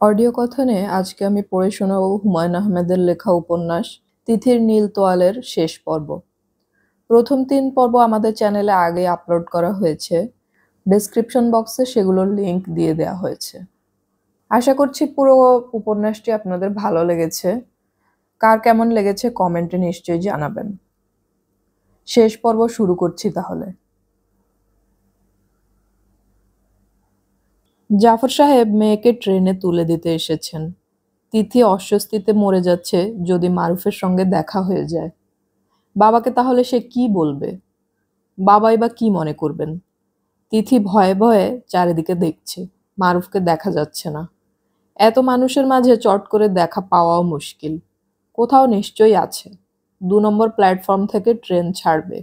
Audio কথনে আজকে আমি পড়ে শোনাবো হুমায়ূন আহমেদের লেখা উপন্যাস তিথির নীল তোয়ালের শেষ পর্ব। প্রথম ৩ পর্ব আমাদের চ্যানেলে আগে আপলোড করা হয়েছে। ডেসক্রিপশন বক্সে সেগুলোর লিংক দিয়ে দেওয়া হয়েছে। আশা করছি পুরো উপন্যাসটি আপনাদের ভালো লেগেছে। কার কেমন লেগেছে কমেন্টে নিশ্চয়ই জানাবেন। শেষ পর্ব শুরু করছি তাহলে। জাফর সাহেব মেয়েকে ট্রেনে তুলে দিতে এসেছেন। তিথি অস্বস্তিতে মরে যাচ্ছে যদি মারুফের সঙ্গে দেখা হয়ে যায়। বাবাকে তাহলে সে কি বলবে? বাবাই বা কি মনে করবেন? তিথি ভয়ে ভয়ে চারিদিকে দেখছে, মারুফকে দেখা যাচ্ছে না। এত মানুষের মাঝে চট করে দেখা পাওয়াও মুশকিল। কোথাও নিশ্চয়ই আছে। ২ নম্বর প্ল্যাটফর্ম থেকে ট্রেন ছাড়বে।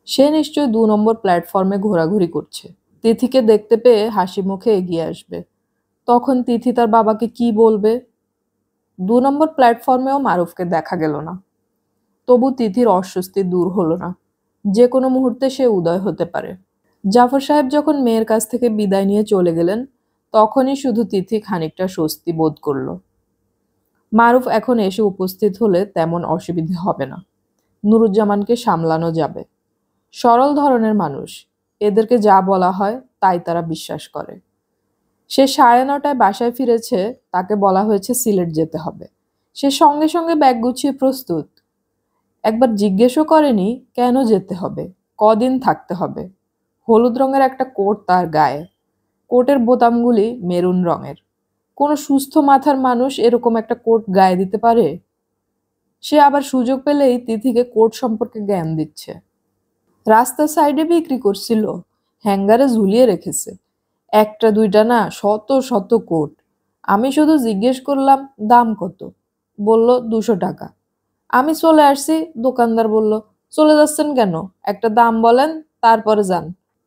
সে নিশ্চয়ই ২ নম্বর প্ল্যাটফর্মে ঘোরাঘুরি করছে। তিথিকে দেখতে পেয়ে হাসি মুখে এগিয়ে আসবে। তখন তিথি তার বাবাকে কি বলবে? ২ নম্বর প্ল্যাটফর্মেও মারুফকে দেখা গেল না। তবু তিথির অস্বস্তি দূর হলো না। যে কোনো মুহূর্তে সে উদয় হতে পারে। জাফর সাহেব যখন মেয়ের কাছ থেকে বিদায় নিয়ে চলে গেলেন, তখনই শুধু তিথি খানিকটা স্বস্তি বোধ করল। মারুফ এখন এসে উপস্থিত হলে তেমন অসুবিধে হবে না। নুরুজ্জামানকে সামলানো যাবে। সরল ধরনের মানুষ। এদেরকে যা বলা হয় তাই তারা বিশ্বাস করে। সে ৯:৩০ বাসায় ফিরেছে, তাকে বলা হয়েছে সিলেট যেতে হবে। সে সঙ্গে সঙ্গে ব্যাগ গুছিয়ে প্রস্তুত। একবার জিজ্ঞেসও করেনি কেন যেতে হবে, কদিন থাকতে হবে। হলুদ রঙের একটা কোট তার গায়ে। কোটের বোতামগুলি মেরুন রঙের। কোনো সুস্থ মাথার মানুষ এরকম একটা কোট গায়ে দিতে পারে? সে আবার সুযোগ পেলেই তিথিকে কোট সম্পর্কে জ্ঞান দিচ্ছে। রাস্তার সাইডে বিক্রি করছিল, হ্যাঙ্গারে ঝুলিয়ে রেখেছে। একটা দুইটা না, শত শত কোট। আমি শুধু জিজ্ঞেস করলাম দাম কত। বলল ২০০ টাকা। আমি চলে আসছি, দোকানদার বলল চলে যাচ্ছেন কেন, একটা দাম বলেন তারপরে যান,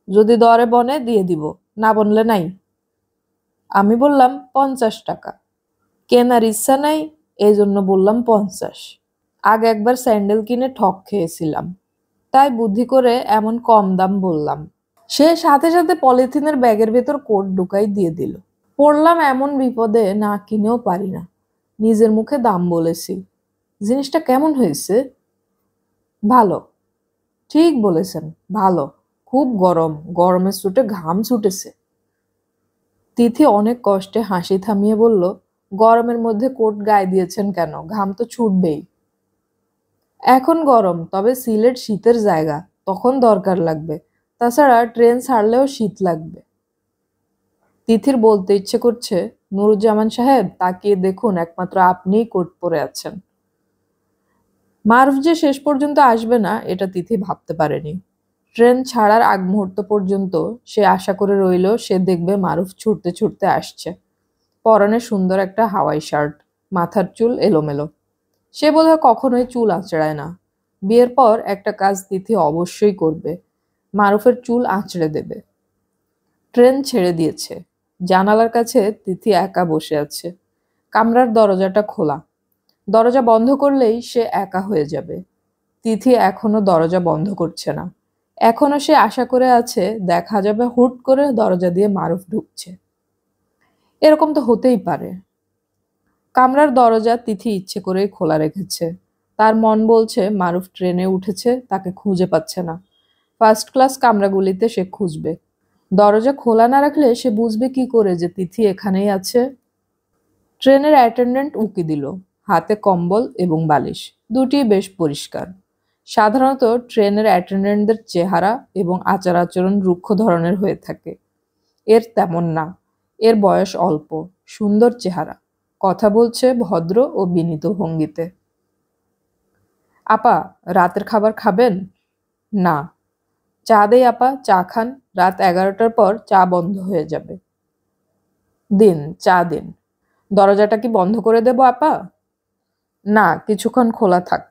যদি দরে বনে দিয়ে দিব, না বললে নাই। আমি বললাম ৫০ টাকা। কেনার ইচ্ছা নাই, এই জন্য বললাম ৫০। আগে একবার স্যান্ডেল কিনে ঠক খেয়েছিলাম, তাই বুদ্ধি করে এমন কম দাম বললাম। সে সাথে সাথে পলিথিনের ব্যাগের ভেতর কোট ঢুকাই দিয়ে দিল। পড়লাম এমন বিপদে না কিনেও পারি না, নিজের মুখে দাম বলেছি। জিনিসটা কেমন হয়েছে? ভালো। ঠিক বলেছেন, ভালো। খুব গরম, গরমের চোটে ঘাম ছুটেছে। তিথি অনেক কষ্টে হাসি থামিয়ে বলল, গরমের মধ্যে কোট গায়ে দিয়েছেন কেন, ঘাম তো ছুটবেই। এখন গরম, তবে সিলেট শীতের জায়গা, তখন দরকার লাগবে। তাছাড়া ট্রেন ছাড়লেও শীত লাগবে। তিথির বলতে ইচ্ছে করছে, নুরুজ্জামান সাহেব তাকিয়ে দেখুন, একমাত্র আপনিই কোট পরে আছেন। মারুফ যে শেষ পর্যন্ত আসবে না এটা তিথি ভাবতে পারেনি। ট্রেন ছাড়ার আগ মুহূর্ত পর্যন্ত সে আশা করে রইল সে দেখবে মারুফ ছুটতে ছুটতে আসছে। পরনে সুন্দর একটা হাওয়াই শার্ট, মাথার চুল এলোমেলো। সে বোধহয় কখনোই চুল আঁচড়ায় না। বিয়ের পর একটা কাজ তিথি অবশ্যই করবে, মারুফের চুল আঁচড়ে দেবে। ট্রেন ছেড়ে দিয়েছে। জানালার কাছে তিথি একা বসে আছে। কামরার দরজাটা খোলা। দরজা বন্ধ করলেই সে একা হয়ে যাবে। তিথি এখনো দরজা বন্ধ করছে না। এখনো সে আশা করে আছে দেখা যাবে হুট করে দরজা দিয়ে মারুফ ঢুকছে। এরকম তো হতেই পারে। কামরার দরজা তিথি ইচ্ছে করেই খোলা রেখেছে। তার মন বলছে মারুফ ট্রেনে উঠেছে, তাকে খুঁজে পাচ্ছে না। ফার্স্ট ক্লাস কামরাগুলিতে সে খুঁজবে। দরজা খোলা না রাখলে সে বুঝবে কি করে যে তিথি এখানেই আছে? ট্রেনের অ্যাটেন্ডেন্ট উকি দিল। হাতে কম্বল এবং বালিশ, দুটিই বেশ পরিষ্কার। সাধারণত ট্রেনের অ্যাটেন্ডেন্টদের চেহারা এবং আচার আচরণ রুক্ষ ধরনের হয়ে থাকে। এর তেমন না। এর বয়স অল্প, সুন্দর চেহারা, কথা বলছে ভদ্র ও বিনীত ভঙ্গিতে। আপা, রাতের খাবার খাবেন? না। চা দেই আপা, চা খান। রাত ১১টার পর চা বন্ধ হয়ে যাবে। দিন, চা দিন। দরজাটা কি বন্ধ করে দেব আপা? না, কিছুক্ষণ খোলা থাক।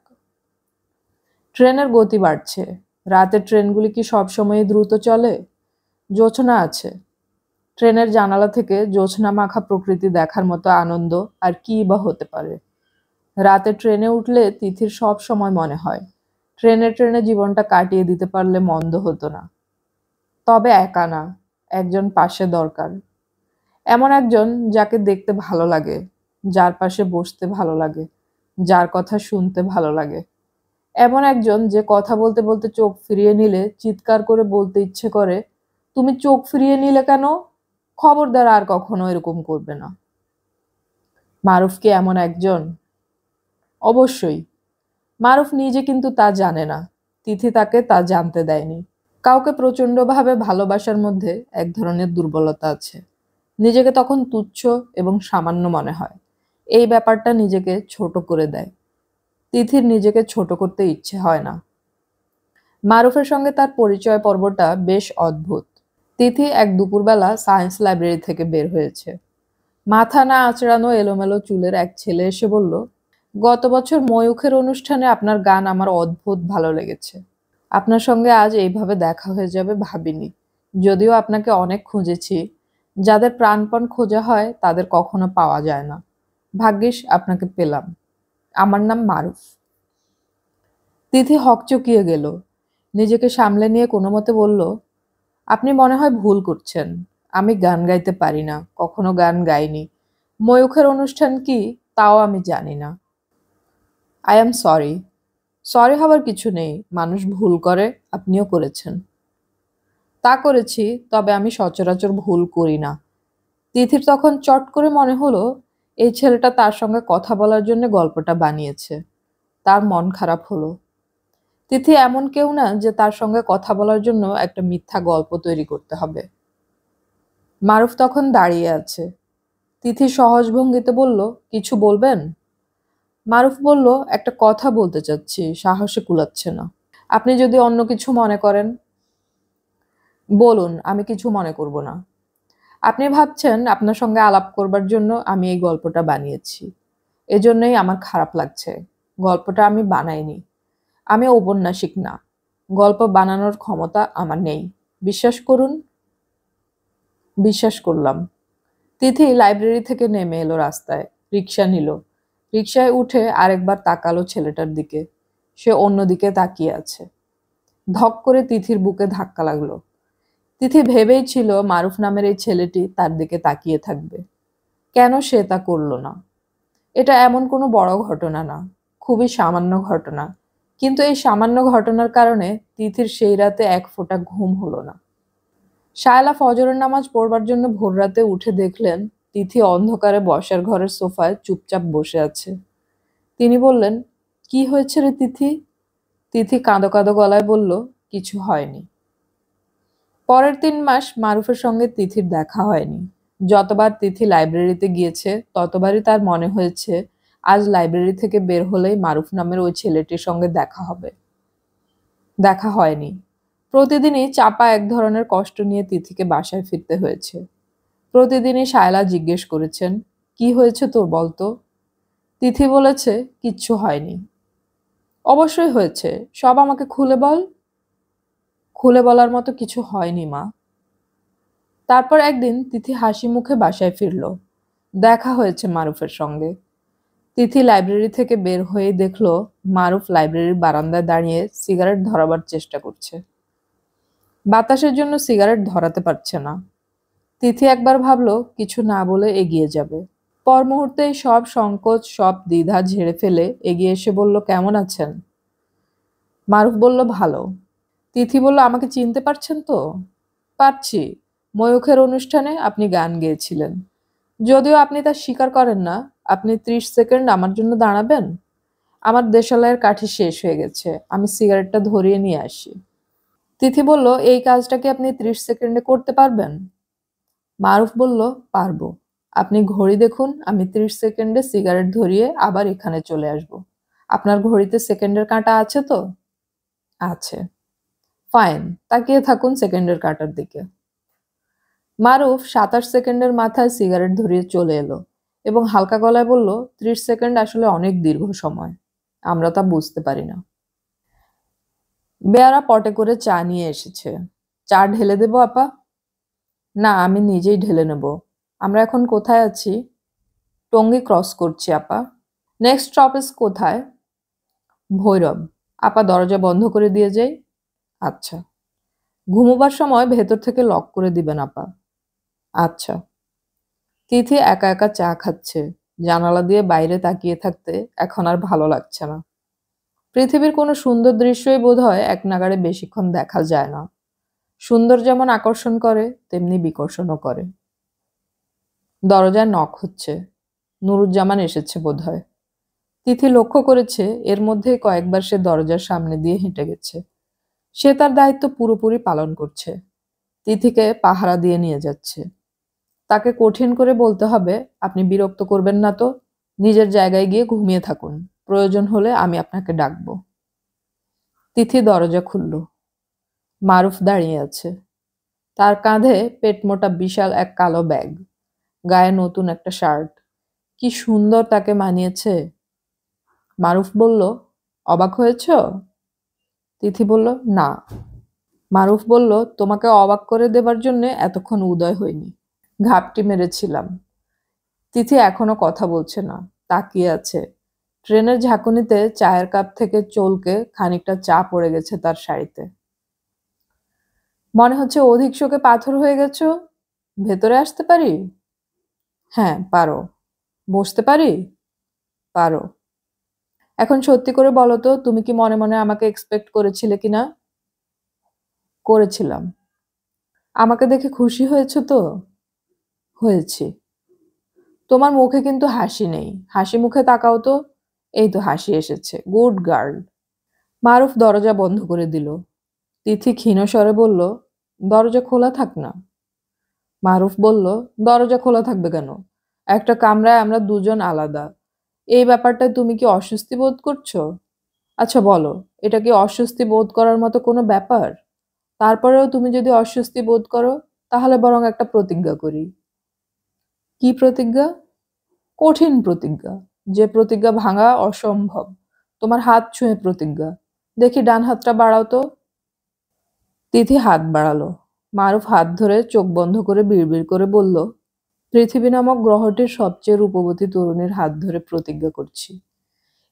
ট্রেনের গতি বাড়ছে। রাতের ট্রেনগুলি কি সবসময়ই দ্রুত চলে? জোছনা আছে। ট্রেনের জানালা থেকে জোছনা মাখা প্রকৃতি দেখার মতো আনন্দ আর কী বা হতে পারে। রাতে ট্রেনে উঠলে তিথির সব সময় মনে হয় ট্রেনে ট্রেনে জীবনটা কাটিয়ে দিতে পারলে মন্দ হতো না। তবে একা না, একজন পাশে দরকার। এমন একজন যাকে দেখতে ভালো লাগে, যার পাশে বসতে ভালো লাগে, যার কথা শুনতে ভালো লাগে। এমন একজন যে কথা বলতে বলতে চোখ ফিরিয়ে নিলে চিৎকার করে বলতে ইচ্ছে করে, তুমি চোখ ফিরিয়ে নিলে কেন? খবরদার আর কখনো এরকম করবে না। মারুফ কি এমন একজন? অবশ্যই। মারুফ নিজে কিন্তু তা জানে না, তিথি তাকে তা জানতে দেয়নি। কাউকে প্রচণ্ডভাবে ভালোবাসার মধ্যে এক ধরনের দুর্বলতা আছে। নিজেকে তখন তুচ্ছ এবং সামান্য মনে হয়। এই ব্যাপারটা নিজেকে ছোট করে দেয়। তিথির নিজেকে ছোট করতে ইচ্ছে হয় না। মারুফের সঙ্গে তার পরিচয় পর্বটা বেশ অদ্ভুত। তিথি এক দুপুরবেলা সায়েন্স লাইব্রেরি থেকে বের হয়েছে। মাথা না আঁচড়ানো এলোমেলো চুলের এক ছেলে এসে বলল, গত বছর ময়ূখের অনুষ্ঠানে আপনার গান আমার অদ্ভুত ভালো লেগেছে। আপনার সঙ্গে আজ এইভাবে দেখা হয়ে যাবে ভাবিনি। যদিও আপনাকে অনেক খুঁজেছি। যাদের প্রাণপণ খোঁজা হয় তাদের কখনো পাওয়া যায় না। ভাগ্যিস আপনাকে পেলাম। আমার নাম মারুফ। তিথি হকচকিয়ে গেল। নিজেকে সামলে নিয়ে কোনোমতে বলল, আপনি মনে হয় ভুল করছেন। আমি গান গাইতে পারি না, কখনো গান গাইনি। ময়ূখের অনুষ্ঠান কি তাও আমি জানি না। I am sorry. সরি হবার কিছু নেই, মানুষ ভুল করে, আপনিও করেছেন। তা করেছি, তবে আমি সচরাচর ভুল করি না। তিথির তখন চট করে মনে হলো এই ছেলেটা তার সঙ্গে কথা বলার জন্য গল্পটা বানিয়েছে। তার মন খারাপ হলো। তিথি এমন কেউ না যে তার সঙ্গে কথা বলার জন্য একটা মিথ্যা গল্প তৈরি করতে হবে। মারুফ তখন দাঁড়িয়ে আছে। তিথি সহজ ভঙ্গিতে বলল, কিছু বলবেন? মারুফ বলল, একটা কথা বলতে চাচ্ছি, সাহসে কুলাচ্ছে না। আপনি যদি অন্য কিছু মনে করেন বলুন, আমি কিছু মনে করব না। আপনি ভাবছেন আপনার সঙ্গে আলাপ করবার জন্য আমি এই গল্পটা বানিয়েছি। এজন্যই আমার খারাপ লাগছে। গল্পটা আমি বানাইনি। আমি ঔপন্যাসিক না। গল্প বানানোর ক্ষমতা আমার নেই। বিশ্বাস করুন। বিশ্বাস করলাম। তিথি লাইব্রেরি থেকে নেমে এলো রাস্তায়। রিকশা নিল। রিকশায় উঠে আরেকবার তাকালো ছেলেটার দিকে। সে অন্যদিকে তাকিয়ে আছে। ধক করে তিথির বুকে ধাক্কা লাগলো। তিথি ভেবেই ছিল মারুফ নামের এই ছেলেটি তার দিকে তাকিয়ে থাকবে। কেন সে তা করল না? এটা এমন কোনো বড় ঘটনা না, খুবই সামান্য ঘটনা। কিন্তু এই সামান্য ঘটনার কারণে তিথির সেই রাতে এক ফোঁটা ঘুম হলো না। শায়লা ফজরের নামাজ পড়বার জন্য ভোররাতে উঠে দেখলেন তিথি অন্ধকারে বসার ঘরের সোফায় চুপচাপ বসে আছে। তিনি বললেন, কি হয়েছে রে তিথি? তিথি কাঁদো কাঁদো গলায় বলল, কিছু হয়নি। পরের ৩ মাস মারুফের সঙ্গে তিথির দেখা হয়নি। যতবার তিথি লাইব্রেরিতে গিয়েছে ততবারই তার মনে হয়েছে আজ লাইব্রেরি থেকে বের হলেই মারুফ নামের ওই ছেলেটির সঙ্গে দেখা হবে। দেখা হয়নি। প্রতিদিনই চাপা এক ধরনের কষ্ট নিয়ে তিথিকে বাসায় ফিরতে হয়েছে। প্রতিদিনই শায়লা জিজ্ঞেস করেছেন, কি হয়েছে তোর বলতো? তিথি বলেছে, কিচ্ছু হয়নি। অবশ্যই হয়েছে, সব আমাকে খুলে বল। খুলে বলার মতো কিছু হয়নি মা। তারপর একদিন তিথি হাসি মুখে বাসায় ফিরল। দেখা হয়েছে মারুফের সঙ্গে। তিথি লাইব্রেরি থেকে বের হয়েই দেখল মারুফ লাইব্রেরির বারান্দায় দাঁড়িয়ে সিগারেট ধরাবার চেষ্টা করছে। বাতাসের জন্য সিগারেট ধরাতে পারছে না। তিথি একবার ভাবল কিছু না বলে এগিয়ে যাবে। পর মুহূর্তেই সব সংকোচ, সব দ্বিধা ঝেড়ে ফেলে এগিয়ে এসে বলল, কেমন আছেন? মারুফ বলল, ভালো। তিথি বলল, আমাকে চিনতে পারছেন তো? পারছি। ময়ূখের অনুষ্ঠানে আপনি গান গেয়েছিলেন। যদিও আপনি তা স্বীকার করেন না। আপনি ৩০ সেকেন্ড আমার জন্য দাঁড়াবেন? আমার দেশালাইয়ের কাঠি শেষ হয়ে গেছে, আমি সিগারেটটা ধরিয়ে নিয়ে আসি। তিথি বলল, এই কাজটা কি আপনি ৩০ সেকেন্ডে করতে পারবেন? মারুফ বলল, পারবো। আপনি ঘড়ি দেখুন, আমি ৩০ সেকেন্ডে সিগারেট ধরিয়ে আবার এখানে চলে আসব। আপনার ঘড়িতে সেকেন্ডের কাঁটা আছে তো? আছে। ফাইন, তাকিয়ে থাকুন সেকেন্ডের কাঁটার দিকে। মারুফ ২৭ সেকেন্ডের মাথায় সিগারেট ধরিয়ে চলে এলো এবং হালকা গলায় বলল, ৩০ সেকেন্ড আসলে অনেক দীর্ঘ সময়। আমরা তা বুঝতে পারি না। বেয়ারা পটে করে চা নিয়ে এসেছে। চা ঢেলে দেবো আপা? না, আমি নিজেই ঢেলে নেব। আমরা এখন কোথায় আছি? টঙ্গী ক্রস করছি আপা। নেক্সট স্টপেজ কোথায়? ভৈরব। আপা দরজা বন্ধ করে দিয়ে যাই। আচ্ছা। ঘুমোবার সময় ভেতর থেকে লক করে দিবেন আপা। আচ্ছা। তিথি একা একা চা খাচ্ছে। জানালা দিয়ে বাইরে তাকিয়ে থাকতে এখন আর ভালো লাগছে না। পৃথিবীর কোনো সুন্দর দৃশ্যই বোধহয় এক নাগাড়ে বেশিক্ষণ দেখা যায় না। সুন্দর যেমন আকর্ষণ করে, তেমনি বিকর্ষণও করে। দরজায় নক হচ্ছে। নুরুজ্জামান এসেছে বোধহয়। তিথি লক্ষ্য করেছে এর মধ্যেই কয়েকবার সে দরজার সামনে দিয়ে হেঁটে গেছে। সে তার দায়িত্ব পুরোপুরি পালন করছে। তিথিকে পাহারা দিয়ে নিয়ে যাচ্ছে। তাকে কঠিন করে বলতে হবে, আপনি বিরক্ত করবেন না তো, নিজের জায়গায় গিয়ে ঘুমিয়ে থাকুন, প্রয়োজন হলে আমি আপনাকে ডাকবো। তিথি দরজা খুলল। মারুফ দাঁড়িয়ে আছে। তার কাঁধে পেটমোটা বিশাল এক কালো ব্যাগ, গায়ে নতুন একটা শার্ট। কি সুন্দর তাকে মানিয়েছে। মারুফ বলল, অবাক হয়েছ? তিথি বলল, না। মারুফ বলল, তোমাকে অবাক করে দেবার জন্য এতক্ষণ উদয় হয়নি, ঘাপটি মেরেছিলাম। তিথি এখনো কথা বলছে না, তাকিয়ে আছে। ট্রেনের ঝাঁকুনিতে চায়ের কাপ থেকে চলকে খানিকটা চা পড়ে গেছে তার শাড়িতে। মনে হচ্ছে অধিক শোকে পাথর হয়ে গেছো। ভেতরে আসতে পারি? হ্যাঁ, পারো। বসতে পারি? পারো। এখন সত্যি করে বলো তো, তুমি কি মনে মনে আমাকে এক্সপেক্ট করেছিলে কিনা? করেছিলাম। আমাকে দেখে খুশি হয়েছো তো? হয়েছি। তোমার মুখে কিন্তু হাসি নেই, হাসি মুখে তাকাও তো। এই তো হাসি এসেছে, গুড গার্ল। মারুফ দরজা বন্ধ করে দিল। তিথি ক্ষীণ স্বরে বলল, দরজা খোলা থাক না। মারুফ বলল, দরজা খোলা থাকবে কেন? একটা কামরায় আমরা দুজন আলাদা। এই ব্যাপারটায় তুমি কি অস্বস্তি বোধ করছো? আচ্ছা বলো, এটা কি অস্বস্তি বোধ করার মতো কোনো ব্যাপার? তারপরেও তুমি যদি অস্বস্তি বোধ করো, তাহলে বরং একটা প্রতিজ্ঞা করি। কি প্রতিজ্ঞা? কঠিন প্রতিজ্ঞা, যে প্রতিজ্ঞা ভাঙা অসম্ভব। তোমার হাত ছুঁয়ে প্রতিজ্ঞা। দেখি ডান হাতটা বাড়াও তো। তিথি হাত বাড়ালো। মারুফ হাত ধরে চোখ বন্ধ করে বিড়বিড় করে বলল, পৃথিবী নামক গ্রহটির সবচেয়ে রূপবতী তরুণীর হাত ধরে প্রতিজ্ঞা করছি,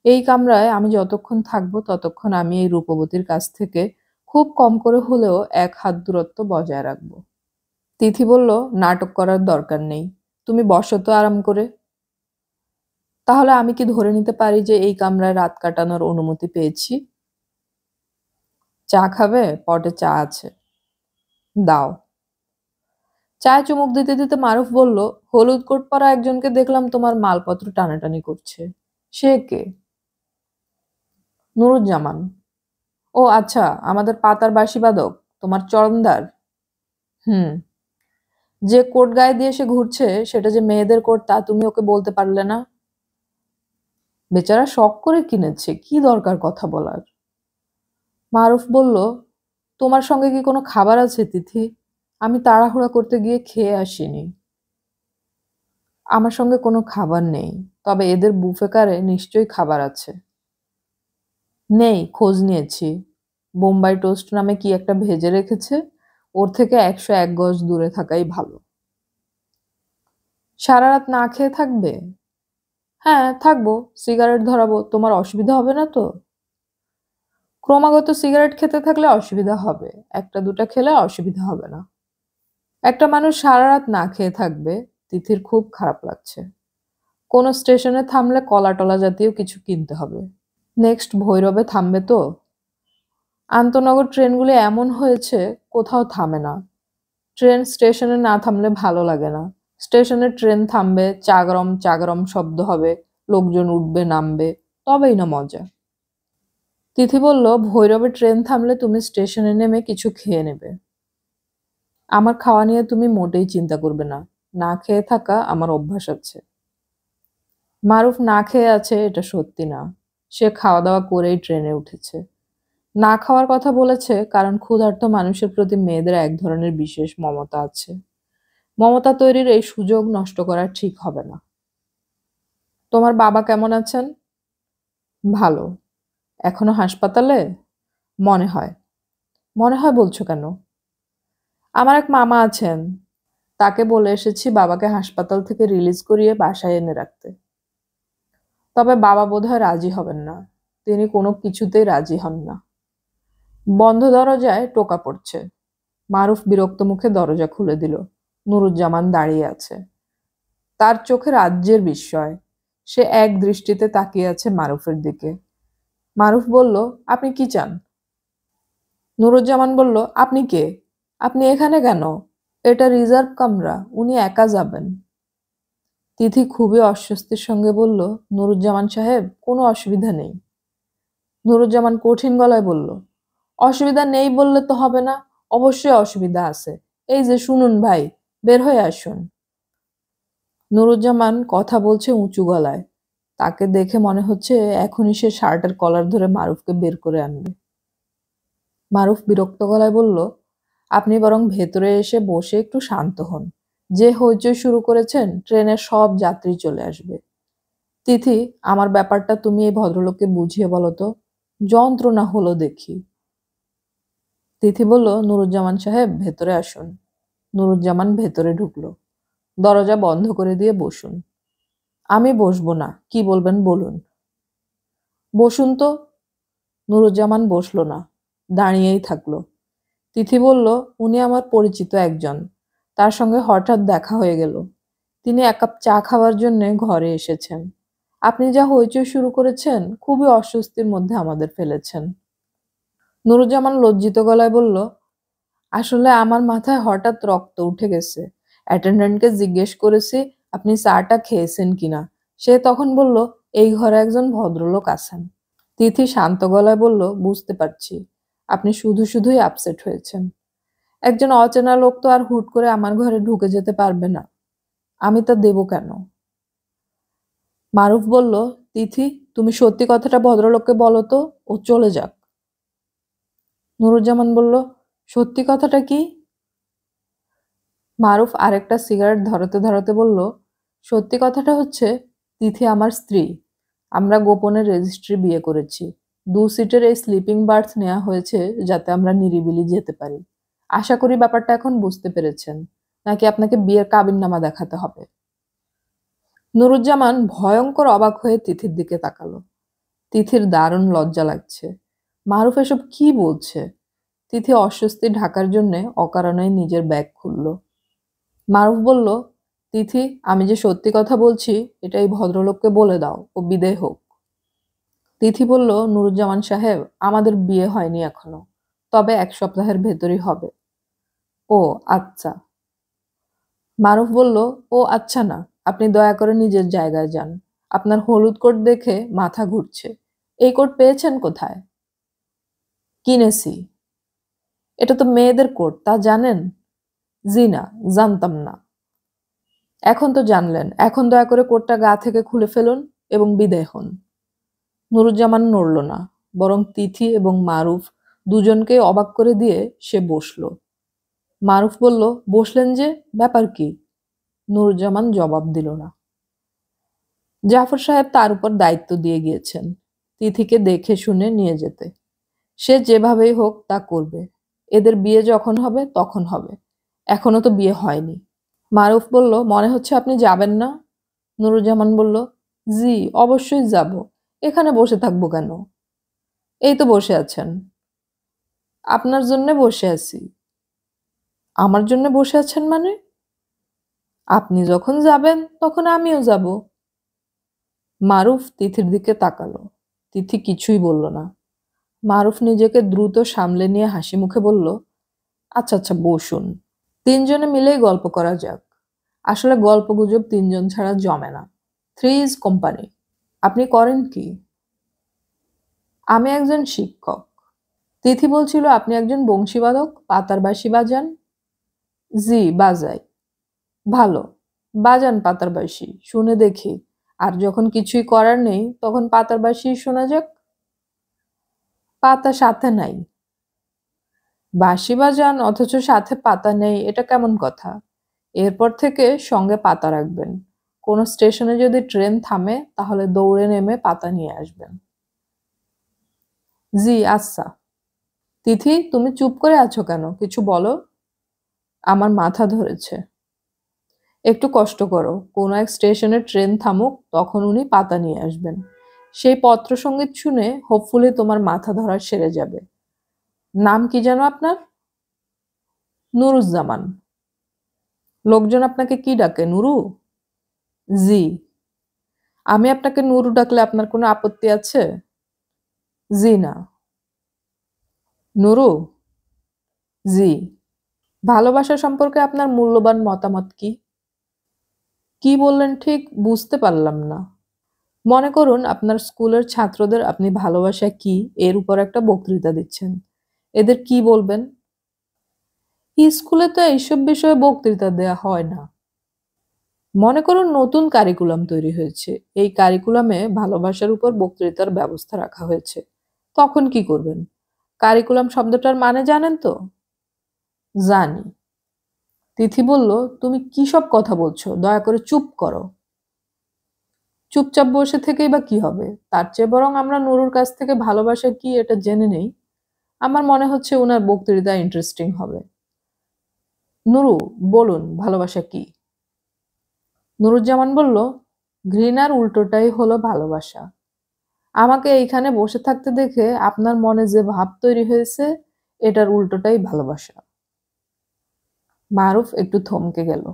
এই কামরায় আমি যতক্ষণ থাকবো ততক্ষণ আমি এই রূপবতীর কাছ থেকে খুব কম করে হলেও 1 হাত দূরত্ব বজায় রাখবো। তিথি বলল, নাটক করার দরকার নেই, তুমি বসো তো আরাম করে। তাহলে আমি কি ধরে নিতে পারি যে এই কামরায় রাত কাটানোর অনুমতি পেয়েছি? চা খাবে? পটে চা আছে। দাও। চায়ে চুমুক দিতে দিতে মারুফ বলল, হলুদ কোট পরা একজনকে দেখলাম তোমার মালপত্র টানাটানি করছে। সে কে? নুরুজ্জামান। ও আচ্ছা, আমাদের পাতার বাঁশিবাদক, তোমার চরমদার। হুম। যে কোট গায়ে দিয়ে সে ঘুরছে সেটা যে মেয়েদের কোট তা তুমি ওকে বলতে পারলে না? বেচারা শখ করে কিনেছে, কি দরকার কথা বলার? মারুফ বলল, তোমার সঙ্গে কি কোনো খাবার আছে তিথি? আমি তাড়াহুড়া করতে গিয়ে খেয়ে আসিনি। আমার সঙ্গে কোনো খাবার নেই, তবে এদের বুফে-কারে নিশ্চয়ই খাবার আছে। নেই, খোঁজ নিয়েছি। বোম্বাই টোস্ট নামে কি একটা ভেজে রেখেছে, ওর থেকে 101 গজ দূরে থাকাই ভালো। সারা রাত না খেয়ে থাকবে? হ্যাঁ, থাকবো। সিগারেট ধরাবো, তোমার অসুবিধা হবে না তো? ক্রমাগত সিগারেট খেতে থাকলে অসুবিধা হবে, একটা দুটা খেলে অসুবিধা হবে না। একটা মানুষ সারা রাত না খেয়ে থাকবে। তিথির খুব খারাপ লাগছে। কোনো স্টেশনে থামলে কলা টলা জাতীয় কিছু কিনতে হবে। নেক্সট ভৈরবে থামবে তো? আন্তনগর ট্রেনগুলি এমন হয়েছে, কোথাও থামে না। ট্রেন স্টেশনে না থামলে ভালো লাগে না। স্টেশনে ট্রেন থামবে, চাগরম চাগরম শব্দ হবে, লোকজন উঠবে নামবে, তবেই না মজা। তিথি বলল, ভৈরবে ট্রেন থামলে তুমি স্টেশনে নেমে কিছু খেয়ে নেবে। আমার খাওয়া নিয়ে তুমি মোটেই চিন্তা করবে না, না খেয়ে থাকা আমার অভ্যাস আছে। মারুফ না খেয়ে আছে এটা সত্যি না, সে খাওয়া দাওয়া করেই ট্রেনে উঠেছে। না খাওয়ার কথা বলেছে কারণ ক্ষুধার্ত মানুষের প্রতি মেয়েদের এক ধরনের বিশেষ মমতা আছে। মমতা তৈরির এই সুযোগ নষ্ট করা ঠিক হবে না। তোমার বাবা কেমন আছেন? ভালো। এখনো হাসপাতালে? মনে হয়। মনে হয় বলছো কেন? আমার এক মামা আছেন, তাকে বলে এসেছি বাবাকে হাসপাতাল থেকে রিলিজ করিয়ে বাসায় এনে রাখতে। তবে বাবা বোধহয় রাজি হবেন না, তিনি কোনো কিছুতেই রাজি হন না। বন্ধ দরজায় টোকা পড়ছে। মারুফ বিরক্ত মুখে দরজা খুলে দিল। নুরুজ্জামান দাঁড়িয়ে আছে। তার চোখে রাজ্যের বিস্ময়। সে এক দৃষ্টিতে তাকিয়ে আছে মারুফের দিকে। মারুফ বলল, আপনি কি চান? নুরুজ্জামান বলল, আপনি কে? আপনি এখানে কেন? এটা রিজার্ভ কামরা, উনি একা যাবেন। তিথি খুবই অস্বস্তির সঙ্গে বলল, নুরুজ্জামান সাহেব, কোনো অসুবিধা নেই। নুরুজ্জামান কঠিন গলায় বলল, অসুবিধা নেই বললে তো হবে না, অবশ্যই অসুবিধা আছে। এই যে শুনুন ভাই, বের হয়ে আসুন। নুরুজ্জামান কথা বলছে উঁচু গলায়। তাকে দেখে মনে হচ্ছে এখনই সে শার্টের কলার ধরে মারুফকে বের করে আনবে। মারুফ বিরক্ত গলায় বলল, আপনি বরং ভেতরে এসে বসে একটু শান্ত হন। যে হইচই শুরু করেছেন, ট্রেনের সব যাত্রী চলে আসবে। তিথি, আমার ব্যাপারটা তুমি এই ভদ্রলোককে বুঝিয়ে বলো তো। যন্ত্রণা হলো দেখি। তিথি বলল, নুরুজ্জামান সাহেব, ভেতরে আসুন। নুরুজ্জামান ভেতরে ঢুকলো। দরজা বন্ধ করে দিয়ে বসুন। আমি বসবো না, কি বলবেন বলুন। বসুন তো। নুরুজ্জামান বসলো না, দাঁড়িয়েই থাকলো। তিথি বলল, উনি আমার পরিচিত একজন, তার সঙ্গে হঠাৎ দেখা হয়ে গেল। তিনি এক কাপ চা খাওয়ার জন্য ঘরে এসেছেন। আপনি যা হইচই শুরু করেছেন, খুবই অস্বস্তির মধ্যে আমাদের ফেলেছেন। নুরুজ্জামান লজ্জিত গলায় বলল, আসলে আমার মাথায় হঠাৎ রক্ত উঠে গেছে। অ্যাটেন্ডেন্টকে জিজ্ঞেস করেছি আপনি চাটা খেয়েছেন কিনা। সে তখন বলল, এই ঘরে একজন ভদ্রলোক আছেন। তিথি শান্ত গলায় বলল, বুঝতে পারছি, আপনি শুধু শুধুই আপসেট হয়েছেন। একজন অচেনা লোক তো আর হুট করে আমার ঘরে ঢুকে যেতে পারবে না। আমি তা দেব কেন? মারুফ বলল, তিথি, তুমি সত্যি কথাটা ভদ্রলোককে বলো তো, ও চলে যাক। নুরুজ্জামান বলল, সত্যি কথাটা কি? মারুফ আরেকটা সিগারেট ধরাতে ধরাতে বলল, সত্যি কথাটা হচ্ছে, তিথি আমার স্ত্রী। আমরা গোপনে রেজিস্ট্রি বিয়ে করেছি। 2 সিটের এই স্লিপিং বার্থ নেওয়া হয়েছে যাতে আমরা নিরিবিলি যেতে পারি। আশা করি ব্যাপারটা এখন বুঝতে পেরেছেন, নাকি আপনাকে বিয়ের কাবিননামা দেখাতে হবে? নুরুজ্জামান ভয়ঙ্কর অবাক হয়ে তিথির দিকে তাকালো। তিথির দারুণ লজ্জা লাগছে। মারুফ এসব কি বলছে? তিথি অস্বস্তি ঢাকার জন্য অকারণেই নিজের ব্যাগ খুলল। মারুফ বলল, তিথি, আমি যে সত্যি কথা বলছি এটা এই ভদ্রলোককে বলে দাও, ও বিদেয় হোক। তিথি বলল, নুরুজ্জামান সাহেব, আমাদের বিয়ে হয়নি এখনো, তবে 1 সপ্তাহের ভেতরই হবে। ও আচ্ছা। মারুফ বলল, ও আচ্ছা না, আপনি দয়া করে নিজের জায়গায় যান। আপনার হলুদ কোট দেখে মাথা ঘুরছে। এই কোট পেয়েছেন কোথায়? কিনেছি। এটা তো মেয়েদের কোট, তা জানেন? জি না, জানতাম না। এখন তো জানলেন, এখন দয়া করে কোটটা গা থেকে খুলে ফেলুন এবং বিদায় হন। নুরুজ্জামান নড়ল না, বরং তিথি এবং মারুফ দুজনকেই অবাক করে দিয়ে সে বসল। মারুফ বলল, বসলেন যে, ব্যাপার কি? নুরুজ্জামান জবাব দিল না। জাফর সাহেব তার উপর দায়িত্ব দিয়ে গিয়েছেন তিথিকে দেখে শুনে নিয়ে যেতে। সে যেভাবেই হোক তা করবে। এদের বিয়ে যখন হবে তখন হবে, এখনো তো বিয়ে হয়নি। মারুফ বলল, মনে হচ্ছে আপনি যাবেন না। নুরুজ্জামান বলল, জি অবশ্যই যাব, এখানে বসে থাকবো কেন? এই তো বসে আছেন। আপনার জন্য বসে আছি। আমার জন্য বসে আছেন মানে? আপনি যখন যাবেন তখন আমিও যাব। মারুফ তিথির দিকে তাকালো। তিথি কিছুই বলল না। মারুফ নিজেকে দ্রুত সামলে নিয়ে হাসি মুখে বলল, আচ্ছা আচ্ছা বসুন, তিনজনে মিলেই গল্প করা যাক। আসলে গল্পগুজব তিনজন ছাড়া জমে না। Three is company. আপনি করেন কি? আমি একজন শিক্ষক। তিথি বলছিল আপনি একজন বংশীবাদক, পাতার বাঁশি বাজান। জি বাজাই। ভালো, বাজান পাতার বাঁশি, শুনে দেখি। আর যখন কিছুই করার নেই তখন পাতার বাঁশি শোনা যাক। পাতা সাথে নাই। বাঁশি বাজান অথচ সাথে পাতা নেই, এটা কেমন কথা? এরপর থেকে সঙ্গে পাতা রাখবেন। কোনো স্টেশনে যদি ট্রেন থামে তাহলে দৌড়ে নেমে পাতা নিয়ে আসবেন। জি আচ্ছা। তিথি, তুমি চুপ করে আছো কেন, কিছু বলো। আমার মাথা ধরেছে। একটু কষ্ট করো, কোনো এক স্টেশনে ট্রেন থামুক, তখন উনি পাতা নিয়ে আসবেন। সেই পত্র সঙ্গীত শুনে হোপফুলি তোমার মাথা ধরা সেরে যাবে। নাম কি যেন আপনার? নুরুজ্জামান। লোকজন আপনাকে কি ডাকে, নুরু? জি। আমি আপনাকে নুরু ডাকলে আপনার কোনো আপত্তি আছে? জি না। নুরু? জি। ভালোবাসা সম্পর্কে আপনার মূল্যবান মতামত কি? কি বললেন ঠিক বুঝতে পারলাম না। মনে করুন আপনার স্কুলের ছাত্রদের আপনি ভালোবাসা কি এর উপর একটা বক্তৃতা দিচ্ছেন। এদের কি বলবেন? স্কুলে তো এইসব বিষয়ে বক্তৃতা দেয়া হয় না। মনে করুন নতুন কারিকুলাম তৈরি হয়েছে। এই কারিকুলামে ভালোবাসার উপর বক্তৃতার ব্যবস্থা রাখা হয়েছে। তখন কি করবেন? কারিকুলাম শব্দটার মানে জানেন তো? জানি। তিথি বলল, তুমি কি সব কথা বলছো? দয়া করে চুপ করো। চুপচাপ বসে থেকেই বা কি হবে? তার চেয়ে বরং আমরা নুরুর কাছ থেকে ভালোবাসা কি এটা জেনে নেই। আমার মনে হচ্ছে উনার বক্তৃতা ইন্টারেস্টিং হবে। নুরু, বলুন ভালোবাসা কি? নুরুজ্জামান বলল, ঘৃণার উল্টোটাই হলো ভালোবাসা। আমাকে এইখানে বসে থাকতে দেখে আপনার মনে যে ভাব তৈরি হয়েছে এটার উল্টোটাই ভালোবাসা। মারুফ একটু থমকে গেল।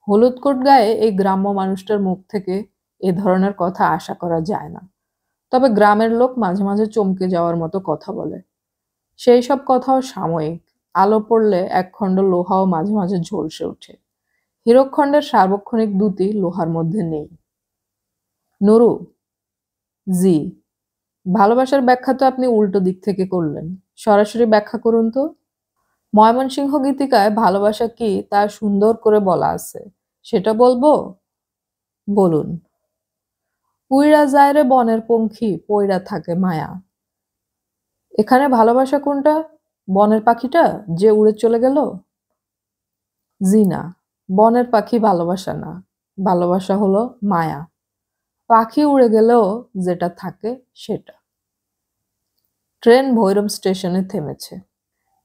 হলুদ কোট গায়ে এই গ্রাম্য মানুষটার মুখ থেকে এ ধরনের কথা আশা করা যায় না। তবে গ্রামের লোক মাঝে মাঝে চমকে যাওয়ার মতো কথা বলে। সেই সব কথাও সাময়িক। আলো পড়লে একখণ্ড লোহাও মাঝে মাঝে ঝলসে ওঠে। হীরকখণ্ডের সার্বক্ষণিক দ্যুতি লোহার মধ্যে নেই। নুরু? জি। ভালোবাসার ব্যাখ্যা তো আপনি উল্টো দিক থেকে করলেন। সরাসরি ব্যাখ্যা করুন তো। ময়মনসিংহ গীতিকায় ভালোবাসা কি তা সুন্দর করে বলা আছে। সেটা বলবো? বলুন। উইড়া যায় রে বনের পঙ্খী, পইড়া থাকে মায়া। এখানে ভালোবাসা কোনটা? বনের পাখিটা যে উড়ে চলে গেল? জি না, বনের পাখি ভালোবাসা না। ভালোবাসা হলো মায়া। পাখি উড়ে গেলেও যেটা থাকে সেটা। ট্রেন ভৈরব স্টেশনে থেমেছে।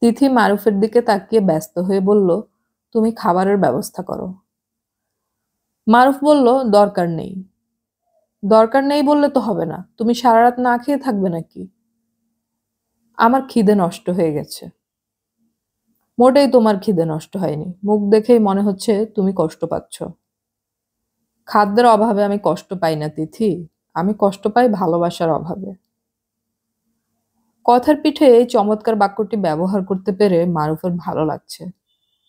তিথি মারুফের দিকে তাকিয়ে ব্যস্ত হয়ে বলল, তুমি খাবারের ব্যবস্থা করো। মারুফ বলল, দরকার নেই। দরকার নেই বললে তো হবে না। তুমি সারা রাত না খেয়ে থাকবে নাকি? আমার খিদে নষ্ট হয়ে গেছে। মোটেই তোমার খিদে নষ্ট হয়নি। মুখ দেখেই মনে হচ্ছে তুমি কষ্ট পাচ্ছ। খাদ্যের অভাবে আমি কষ্ট পাই না তিথি। আমি কষ্ট পাই ভালোবাসার অভাবে। কথার পিঠে এই চমৎকার বাক্যটি ব্যবহার করতে পেরে মারুফের ভালো লাগছে।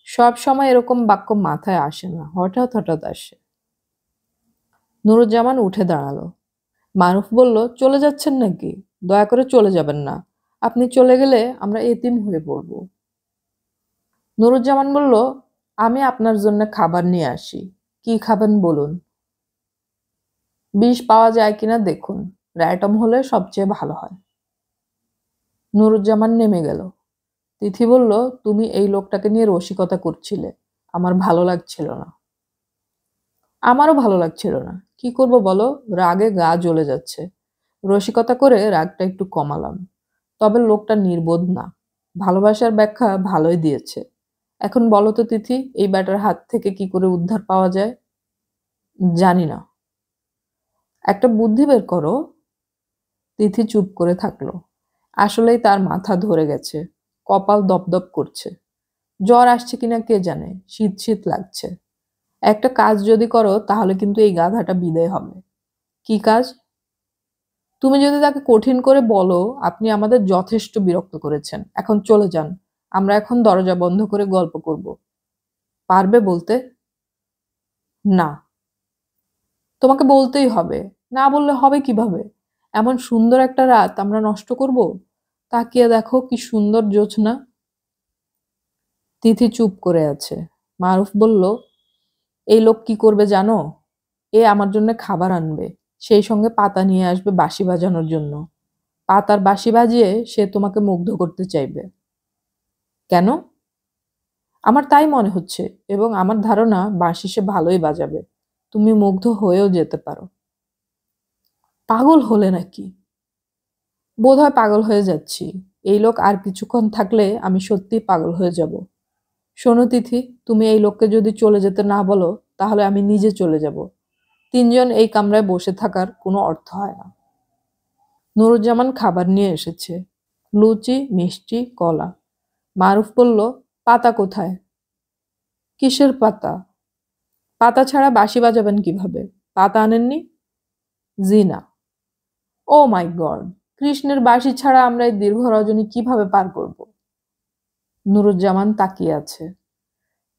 সব সময় এরকম বাক্য মাথায় আসে না, হঠাৎ হঠাৎ আসে। নুরুজ্জামান উঠে দাঁড়ালো। মারুফ বলল, চলে যাচ্ছেন নাকি? দয়া করে চলে যাবেন না। আপনি চলে গেলে আমরা এতিম হয়ে পড়ব। নুরুজ্জামান বলল, আমি আপনার জন্য খাবার নিয়ে আসি। কি খাবেন বলুন। বিষ পাওয়া যায় কিনা দেখুন। রায়টম হলে সবচেয়ে ভালো হয়। নুরুজ্জামান নেমে গেল। তিথি বলল, তুমি এই লোকটাকে নিয়ে রসিকতা করছিলে। আমার ভালো লাগছিল না। আমারও ভালো লাগছিল না। কি করব বলো, রাগে গা জ্বলে যাচ্ছে। রসিকতা করে রাগটা একটু কমালাম। তবে লোকটা নির্বোধ না। ভালোবাসার ব্যাখ্যা ভালোই দিয়েছে। এখন বলো তো তিথি, এই ব্যাটার হাত থেকে কি করে উদ্ধার পাওয়া যায়? জানি না। একটা বুদ্ধি বের করো। তিথি চুপ করে থাকলো। আসলেই তার মাথা ধরে গেছে। কপাল দপদপ করছে। জ্বর আসছে কিনা কে জানে। শীত শীত লাগছে। একটা কাজ যদি করো তাহলে কিন্তু এই গাধাটা বিদায় হবে। কি কাজ? তুমি যদি তাকে কঠিন করে বলো, আপনি আমাদের যথেষ্ট বিরক্ত করেছেন, এখন চলে যান। আমরা এখন দরজা বন্ধ করে গল্প করব। পারবে বলতে? না। তোমাকে বলতেই হবে। না বললে হবে কিভাবে? এমন সুন্দর একটা রাত আমরা নষ্ট করব? তাকিয়ে দেখো কি সুন্দর জোছনা। তিথি চুপ করে আছে। মারুফ বলল, এই লোক কি করবে জানো? এ আমার জন্য খাবার আনবে। সেই সঙ্গে পাতা নিয়ে আসবে বাঁশি বাজানোর জন্য। পাতার বাঁশি বাজিয়ে সে তোমাকে মুগ্ধ করতে চাইবে। কেন? আমার তাই মনে হচ্ছে, এবং আমার ধারণা বাঁশি সে ভালোই বাজাবে। তুমি মুগ্ধ হয়েও যেতে পারো। পাগল হলে নাকি? বোধহয় পাগল হয়ে যাচ্ছি। এই লোক আর কিছুক্ষণ থাকলে আমি সত্যিই পাগল হয়ে যাব। শোনো তিথি, তুমি এই লোককে যদি চলে যেতে না বলো তাহলে আমি নিজে চলে যাব। তিনজন এই কামরায় বসে থাকার কোনো অর্থ হয় না। নুরুজ্জামান খাবার নিয়ে এসেছে। লুচি, মিষ্টি, কলা। মারুফ বলল, পাতা কোথায়? কিসের পাতা? পাতা ছাড়া বাঁশি বাজাবেন কিভাবে? পাতা আনেননি? জি না। ও মাই গড! কৃষ্ণের বাঁশি ছাড়া আমরা এই দীর্ঘ রজনী কিভাবে পার করব? নুরুজ্জামান তাকিয়ে আছে।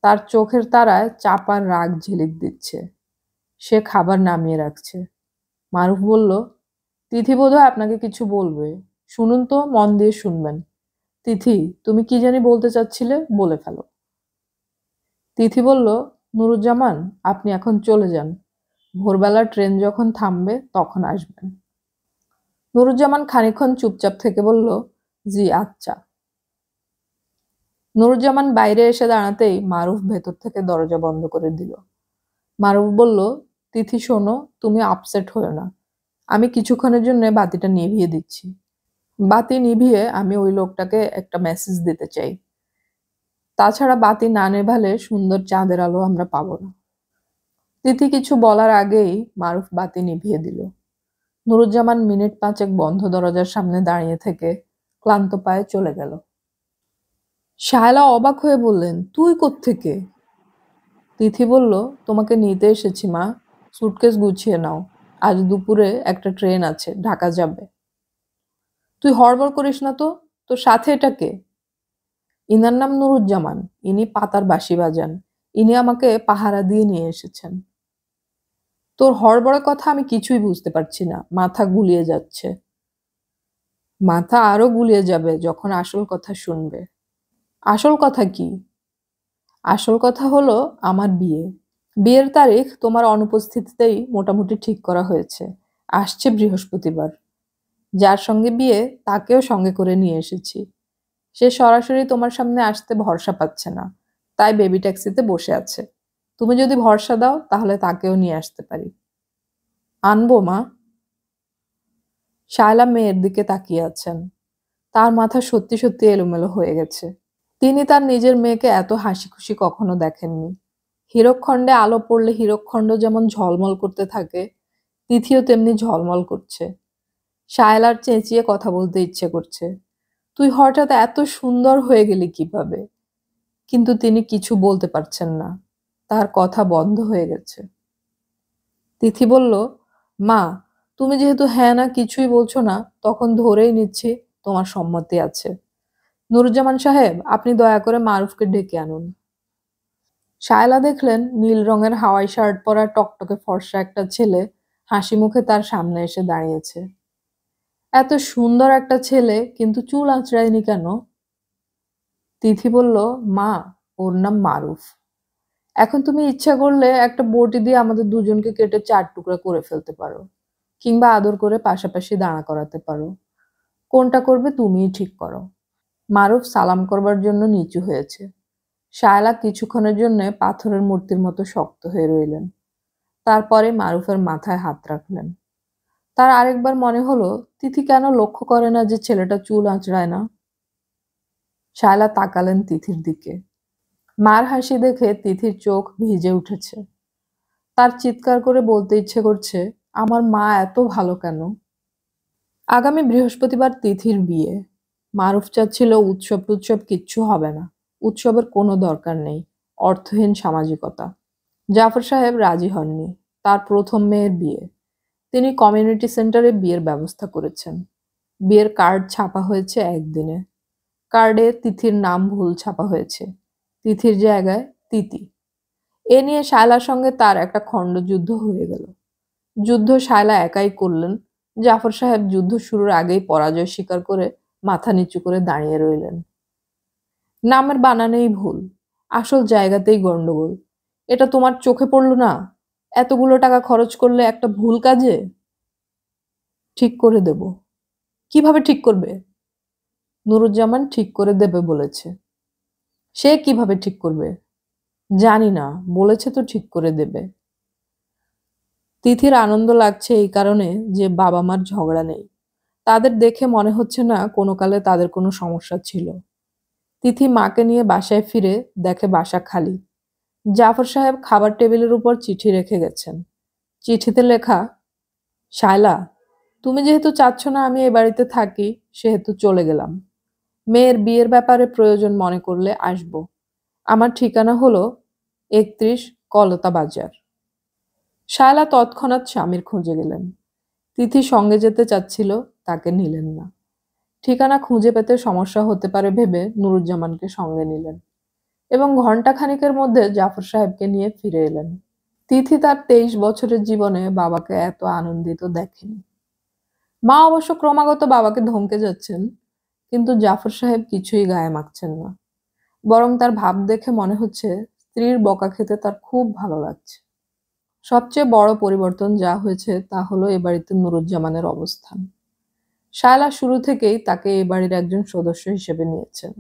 তার চোখের তারায় চাপার রাগ ঝিলিক দিচ্ছে। সে খাবার নামিয়ে রাখছে। মারুফ বলল, তিথি বোধহয় আপনাকে কিছু বলবে। শুনুন তো, মন দিয়ে শুনবেন। তিথি, তুমি কি জানি বলতে চাচ্ছিলে, বলে ফেলো। তিথি বলল, নুরুজ্জামান, আপনি এখন চলে যান। ভোরবেলা ট্রেন যখন থামবে তখন আসবেন। নুরুজ্জামান খানিকক্ষণ চুপচাপ থেকে বলল, জি আচ্ছা। নুরুজ্জামান বাইরে এসে দাঁড়াতেই মারুফ ভেতর থেকে দরজা বন্ধ করে দিল। মারুফ বলল, তিথি শোনো, তুমি আপসেট হয়ো না। আমি কিছুক্ষণের জন্য বাতিটা নিভিয়ে দিচ্ছি। বাতি নিভিয়ে আমি ওই লোকটাকে একটা মেসেজ দিতে চাই। তাছাড়া বাতি না নেভালে সুন্দর চাঁদের আলো আমরা পাবো না। তিথি কিছু বলার আগেই মারুফ বাতি নিভিয়ে দিল। নুরুজ্জামান মিনিট পাঁচেক বন্ধ দরজার সামনে দাঁড়িয়ে থেকে ক্লান্ত পায়ে চলে গেল। শায়লা অবাক হয়ে বললেন, তুই কোত্থেকে? তিথি বলল, তোমাকে নিতে এসেছি মা। সুটকেস গুছিয়ে নাও। আজ দুপুরে একটা ট্রেন আছে, ঢাকা যাবে। তুই হড়বড় করিস না তো, তোর সাথে এটা কে? ইনার নাম নুরুজ্জামান, ইনি পাতার বাঁশি বাজান। ইনি আমাকে পাহারা দিয়ে নিয়ে এসেছেন। তোর হড়বড়ের কথা আমি কিছুই বুঝতে পারছি না, মাথা গুলিয়ে যাচ্ছে। মাথা আরো গুলিয়ে যাবে যখন আসল কথা শুনবে। আসল কথা কি? আসল কথা হলো আমার বিয়ে। বিয়ের তারিখ তোমার অনুপস্থিতিতেই মোটামুটি ঠিক করা হয়েছে। আসছে বৃহস্পতিবার। যার সঙ্গে বিয়ে তাকেও সঙ্গে করে নিয়ে এসেছি। সে সরাসরি তোমার সামনে আসতে ভরসা পাচ্ছে না, তাই বেবি ট্যাক্সিতে বসে আছে। তুমি যদি ভরসা দাও তাহলে তাকেও নিয়ে আসতে পারি। আনবো মা। শায়লা মেয়ের দিকে তাকিয়ে আছেন। তার মাথা সত্যি সত্যি এলোমেলো হয়ে গেছে। তিনি তার নিজের মেয়েকে এত হাসি খুশি কখনো দেখেননি। হীরকখণ্ডে আলো পড়লে হীরকখণ্ড যেমন ঝলমল করতে থাকে, তিথিও তেমনি ঝলমল করছে। শায়লার চেঁচিয়ে কথা বলতে ইচ্ছে করছে, তুই হঠাৎ এত সুন্দর হয়ে গেলি কিভাবে? কিন্তু তিনি কিছু বলতে পারছেন না। তার কথা বন্ধ হয়ে গেছে। তিথি বলল, মা, তুমি যেহেতু হ্যাঁ না কিছুই বলছো না, তখন ধরেই নিচ্ছি তোমার সম্মতি আছে। নুরুজ্জামান সাহেব, আপনি দয়া করে মারুফকে ডেকে আনুন। শায়লা দেখলেন নীল রঙের হাওয়াই শার্ট পরা টকটকে ফর্সা একটা ছেলে হাসি মুখে তার সামনে এসে দাঁড়িয়েছে। এত সুন্দর একটা ছেলে, কিন্তু চুল আঁচড়ায়নি কেন? তিথি বলল, মা, ওর নাম মারুফ। এখন তুমি ইচ্ছা করলে একটা বটি দিয়ে আমাদের দুজনকে কেটে 4 টুকরা করে ফেলতে পারো, কিংবা আদর করে পাশাপাশি দাঁড়া করাতে পারো। কোনটা করবে তুমিই ঠিক করো। মারুফ সালাম করবার জন্য নিচু হয়েছে। শায়লা কিছুক্ষণের জন্য পাথরের মূর্তির মতো শক্ত হয়ে রইলেন। তারপরে মারুফের মাথায় হাত রাখলেন। তার আরেকবার মনে হলো, তিথি কেন লক্ষ্য করে না যে ছেলেটা চুল আঁচড়ায় না। শায়লা তাকালেন তিথির দিকে। মার হাসি দেখে তিথির চোখ ভিজে উঠেছে। তার চিৎকার করে বলতে ইচ্ছে করছে, আমার মা এত ভালো কেন? আগামী বৃহস্পতিবার তিথির বিয়ে। মারুফ চাচ্ছিল উৎসব টুৎসব কিচ্ছু হবে না। উৎসবের কোনো দরকার নেই। অর্থহীন সামাজিকতা। জাফর সাহেব রাজি হননি। তার প্রথম মেয়ের বিয়ে। তিনি কমিউনিটি সেন্টারে বিয়ের ব্যবস্থা করেছেন। বিয়ের কার্ড ছাপা হয়েছে একদিনে। কার্ডে তিথির নাম ভুল ছাপা হয়েছে। তিথির জায়গায় তিতি। এ নিয়ে শায়লার সঙ্গে তার একটা খণ্ডযুদ্ধ হয়ে গেল। যুদ্ধ শায়লা একাই করলেন। জাফর সাহেব যুদ্ধ শুরুর আগেই পরাজয় স্বীকার করে মাথা নিচু করে দাঁড়িয়ে রইলেন। নামের বানানেই ভুল, আসল জায়গাতেই গন্ডগোল। এটা তোমার চোখে পড়ল না? এতগুলো টাকা খরচ করলে একটা ভুল কাজে? ঠিক করে দেব। কিভাবে ঠিক করবে? নুরুজ্জামান ঠিক করে দেবে বলেছে। সে কিভাবে ঠিক করবে? জানি না, বলেছে তো ঠিক করে দেবে। তিথির আনন্দ লাগছে এই কারণে যে বাবা মার ঝগড়া নেই। তাদের দেখে মনে হচ্ছে না কোনো কালে তাদের কোনো সমস্যা ছিল। তিথি মাকে নিয়ে বাসায় ফিরে দেখে বাসা খালি। জাফর সাহেব খাবার টেবিলের উপর চিঠি রেখে গেছেন। চিঠিতে লেখা, শায়লা, তুমি যেহেতু চাচ্ছ না আমি এ বাড়িতে থাকি, সেহেতু চলে গেলাম। মেয়ের বিয়ের ব্যাপারে প্রয়োজন মনে করলে আসব। আমার ঠিকানা হলো 31 কলতা বাজার। শায়লা তৎক্ষণাৎ স্বামীর খোঁজে গেলেন। তিথি সঙ্গে যেতে চাচ্ছিল, তাকে নিলেন না। ঠিকানা খুঁজে পেতে সমস্যা হতে পারে ভেবে নুরুজ্জামানকে সঙ্গে নিলেন এবং ঘণ্টাখানেকের মধ্যে জাফর সাহেবকে নিয়ে ফিরে এলেন। তিথি তার 23 বছরের জীবনে বাবাকে এত আনন্দিত দেখেনি। মা অবশ্য ক্রমাগত বাবাকে ধমকে যাচ্ছেন, কিন্তু জাফর সাহেব কিছুই গায়ে মাখছেন না। বরং তার ভাব দেখে মনে হচ্ছে স্ত্রীর বকা খেতে তার খুব ভালো লাগছে। সবচেয়ে বড় পরিবর্তন যা হয়েছে তা হলো এ বাড়িতে নুরুজ্জামানের অবস্থান। শায়লা শুরু থেকেই তাকে এ বাড়ির একজন সদস্য হিসেবে নিয়েছেন।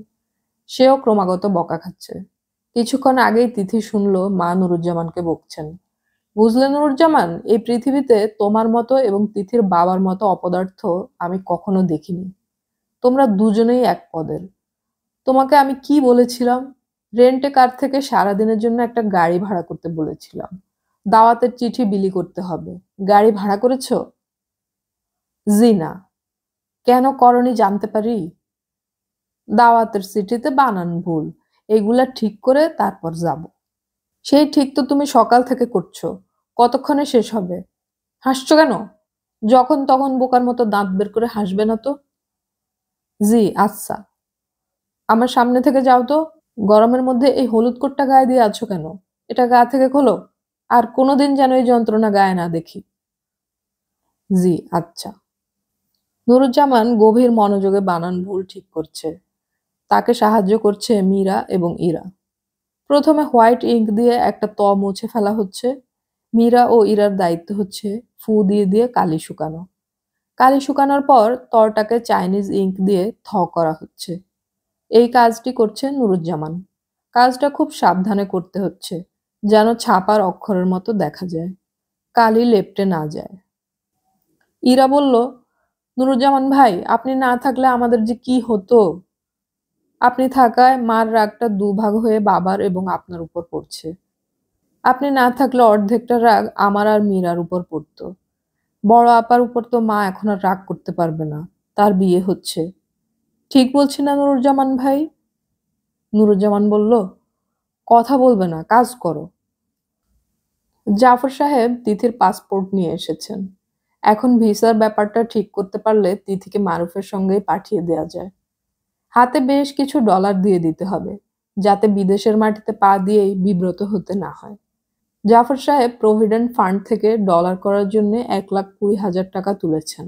সেও ক্রমাগত বকা খাচ্ছে। কিছুক্ষণ আগেই তিথি শুনল মা নুরুজ্জামানকে বকছেন। বুঝলে নুরুজ্জামান, এই পৃথিবীতে তোমার মতো এবং তিথির বাবার মতো অপদার্থ আমি কখনো দেখিনি। তোমরা দুজনেই এক পদের। তোমাকে আমি কি বলেছিলাম? রেন্টে কার থেকে সারাদিনের জন্য একটা গাড়ি ভাড়া করতে বলেছিলাম। দাওয়াতের চিঠি বিলি করতে হবে। গাড়ি ভাড়া করেছ? জি না। কেন করনি জানতে পারি? দাওয়াতের চিঠিতে বানান ভুল। এগুলা ঠিক করে তারপর যাব। সেই ঠিক তো তুমি সকাল থেকে করছো। কতক্ষণে শেষ হবে? হাসছো কেন? যখন তখন বোকার মতো দাঁত বের করে হাসবে না তো। জি আচ্ছা। আমার সামনে থেকে যাও তো। গরমের মধ্যে এই হলুদ কোটটা গায়ে দিয়ে আছো কেন? এটা গা থেকে খোলো। আর কোনোদিন যেন এই যন্ত্রণা গায়ে না দেখি। জি আচ্ছা। নুরুজ্জামান গভীর মনোযোগে বানান ভুল ঠিক করছে। তাকে সাহায্য করছে মীরা এবং ইরা। প্রথমে হোয়াইট ইঙ্ক দিয়ে একটা ত মুছে ফেলা হচ্ছে। মীরা ও ইরার দায়িত্ব হচ্ছে ফু দিয়ে দিয়ে কালি শুকানো। কালি শুকানোর পর তরটাকে চাইনিজ ইঙ্ক দিয়ে থ করা হচ্ছে। এই কাজটি করছে নুরুজ্জামান। কাজটা খুব সাবধানে করতে হচ্ছে, যেন ছাপার অক্ষরের মতো দেখা যায়, কালি লেপ্টে না যায়। ইরা বলল, নুরুজ্জামান ভাই, আপনি না থাকলে আমাদের যে কি হতো। আপনি থাকায় মার রাগটা দুভাগ হয়ে বাবার এবং আপনার উপর পড়ছে। আপনি না থাকলে অর্ধেকটা রাগ আমার আর মীরার উপর পড়তো। বড় আপার উপর তো মা এখন আর রাগ করতে পারবে না, তার বিয়ে হচ্ছে। ঠিক বলছি না নুরুজ্জামান ভাই? নুরুজ্জামান বলল, কথা বলবে না, কাজ করো। জাফর সাহেব তিথির পাসপোর্ট নিয়ে এসেছেন। এখন ভিসার ব্যাপারটা ঠিক করতে পারলে তিথিকে মারুফের সঙ্গেই পাঠিয়ে দেয়া যায়। হাতে বেশ কিছু ডলার দিয়ে দিতে হবে, যাতে বিদেশের মাটিতে পা দিয়েই বিব্রত হতে না হয়। জাফর সাহেব প্রভিডেন্ট ফান্ড থেকে ডলার করার জন্য 1,20,000 টাকা তুলেছেন।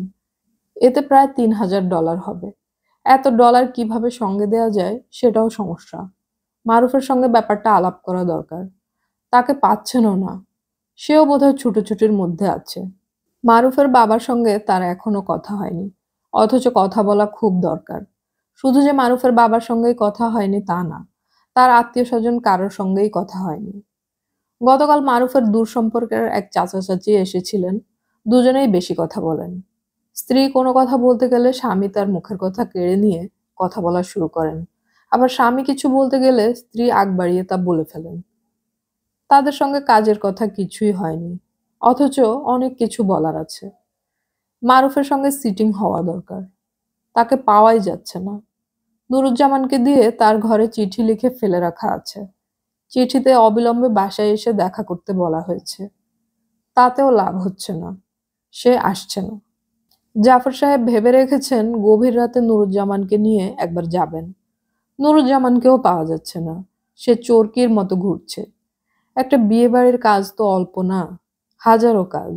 এতে প্রায় $3,000 হবে। এত ডলার কিভাবে সঙ্গে দেয়া যায় সেটাও সমস্যা। মারুফের সঙ্গে ব্যাপারটা আলাপ করা দরকার। তাকে পাচ্ছেনও না। সেও বোধহয় ছুটোছুটির মধ্যে আছে। মারুফের বাবার সঙ্গে তার এখনো কথা হয়নি, অথচ কথা বলা খুব দরকার। শুধু যে মারুফের বাবার সঙ্গেই কথা হয়নি তা না, তার আত্মীয় স্বজন কারোর সঙ্গেই কথা হয়নি। গতকাল মারুফের দূর সম্পর্কের এক চাচা চাচি এসেছিলেন। দুজনেই বেশি কথা বলেন। স্ত্রী কোনো কথা বলতে গেলে স্বামী তার মুখের কথা কেড়ে নিয়ে কথা বলা শুরু করেন। আবার স্বামী কিছু বলতে গেলে স্ত্রী আগ বাড়িয়ে তা বলে ফেলেন। তাদের সঙ্গে কাজের কথা কিছুই হয়নি, অথচ অনেক কিছু বলার আছে। মারুফের সঙ্গে সিটিং হওয়া দরকার। তাকে পাওয়াই যাচ্ছে না। নুরুজ্জামানকে দিয়ে তার ঘরে চিঠি লিখে ফেলে রাখা আছে। চিঠিতে অবিলম্বে বাসায় এসে দেখা করতে বলা হয়েছে। তাতেও লাভ হচ্ছে না। সে আসছে না। জাফর সাহেব ভেবে রেখেছেন গভীর রাতে নুরুজ্জামানকে নিয়ে একবার যাবেন। নুরুজ্জামানকেও পাওয়া যাচ্ছে না। সে চোরকির মতো ঘুরছে। একটা বিয়ে বাড়ির কাজ তো অল্প না, হাজারো কাজ।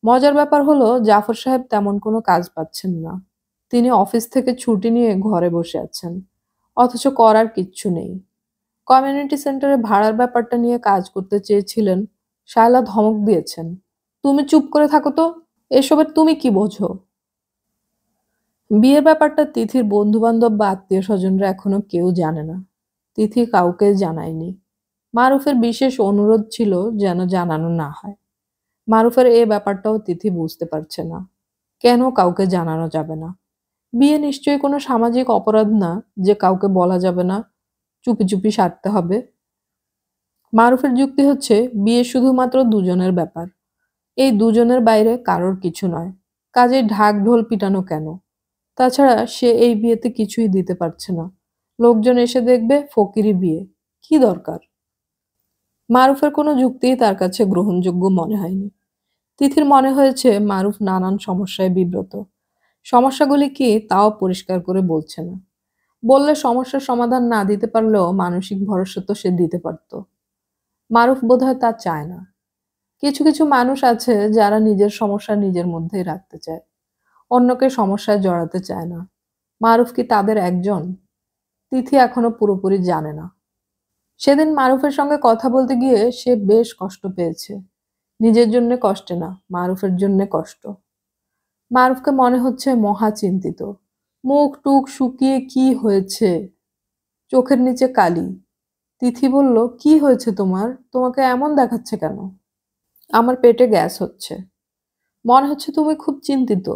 মজার ব্যাপার হলো জাফর সাহেব তেমন কোনো কাজ পাচ্ছেন না। তিনি অফিস থেকে ছুটি নিয়ে ঘরে বসে আছেন, অথচ করার কিচ্ছু নেই। কমিউনিটি সেন্টারে ভাড়ার ব্যাপারটা নিয়ে কাজ করতে চেয়েছিলেন। শায়লা ধমক দিয়েছেন, তুমি চুপ করে থাকো তো, এসবের তুমি কি বোঝো? বিয়ের ব্যাপারটা তিথির বন্ধু বান্ধব বা আত্মীয় স্বজনরা এখনো কেউ জানে না। তিথি কাউকে জানায়নি। মারুফের বিশেষ অনুরোধ ছিল যেন জানানো না হয়। মারুফের এ ব্যাপারটাও তিথি বুঝতে পারছে না, কেন কাউকে জানানো যাবে না। বিয়ে নিশ্চয়ই কোনো সামাজিক অপরাধ না যে কাউকে বলা যাবে না, চুপি চুপি সারতে হবে। মারুফের যুক্তি হচ্ছে বিয়ে শুধুমাত্র দুজনের ব্যাপার, এই দুজনের বাইরে কারোর কিছু নয়, কাজেই ঢাক ঢোল পিটানো কেন? তাছাড়া সে এই বিয়েতে কিছুই দিতে পারছে না। লোকজন এসে দেখবে ফকিরি বিয়ে, কি দরকার? মারুফের কোনো যুক্তিই তার কাছে গ্রহণযোগ্য মনে হয়নি। তিথির মনে হয়েছে মারুফ নানান সমস্যায় বিব্রত। সমস্যাগুলি কি তাও পরিষ্কার করে বলছে না। বললে সমস্যার সমাধান না দিতে পারলেও মানসিক ভরসা তো সে দিতে পারত। মারুফ বোধহয় তা চায় না। কিছু কিছু মানুষ আছে যারা নিজের সমস্যা নিজের মধ্যেই রাখতে চায়, অন্যকে সমস্যায় জড়াতে চায় না। মারুফ কি তাদের একজন? তিথি এখনো পুরোপুরি জানে না। সেদিন মারুফের সঙ্গে কথা বলতে গিয়ে সে বেশ কষ্ট পেয়েছে। নিজের জন্য কষ্টে না, মারুফের জন্য কষ্ট। মারুফকে মনে হচ্ছে মহা চিন্তিত। মুখ টুক শুকিয়ে কি হয়েছে, চোখের নিচে কালি। তিথি বলল, কি হয়েছে তোমার? তোমাকে এমন দেখাচ্ছে কেন? আমার পেটে গ্যাস হচ্ছে। মনে হচ্ছে তুমি খুব চিন্তিত।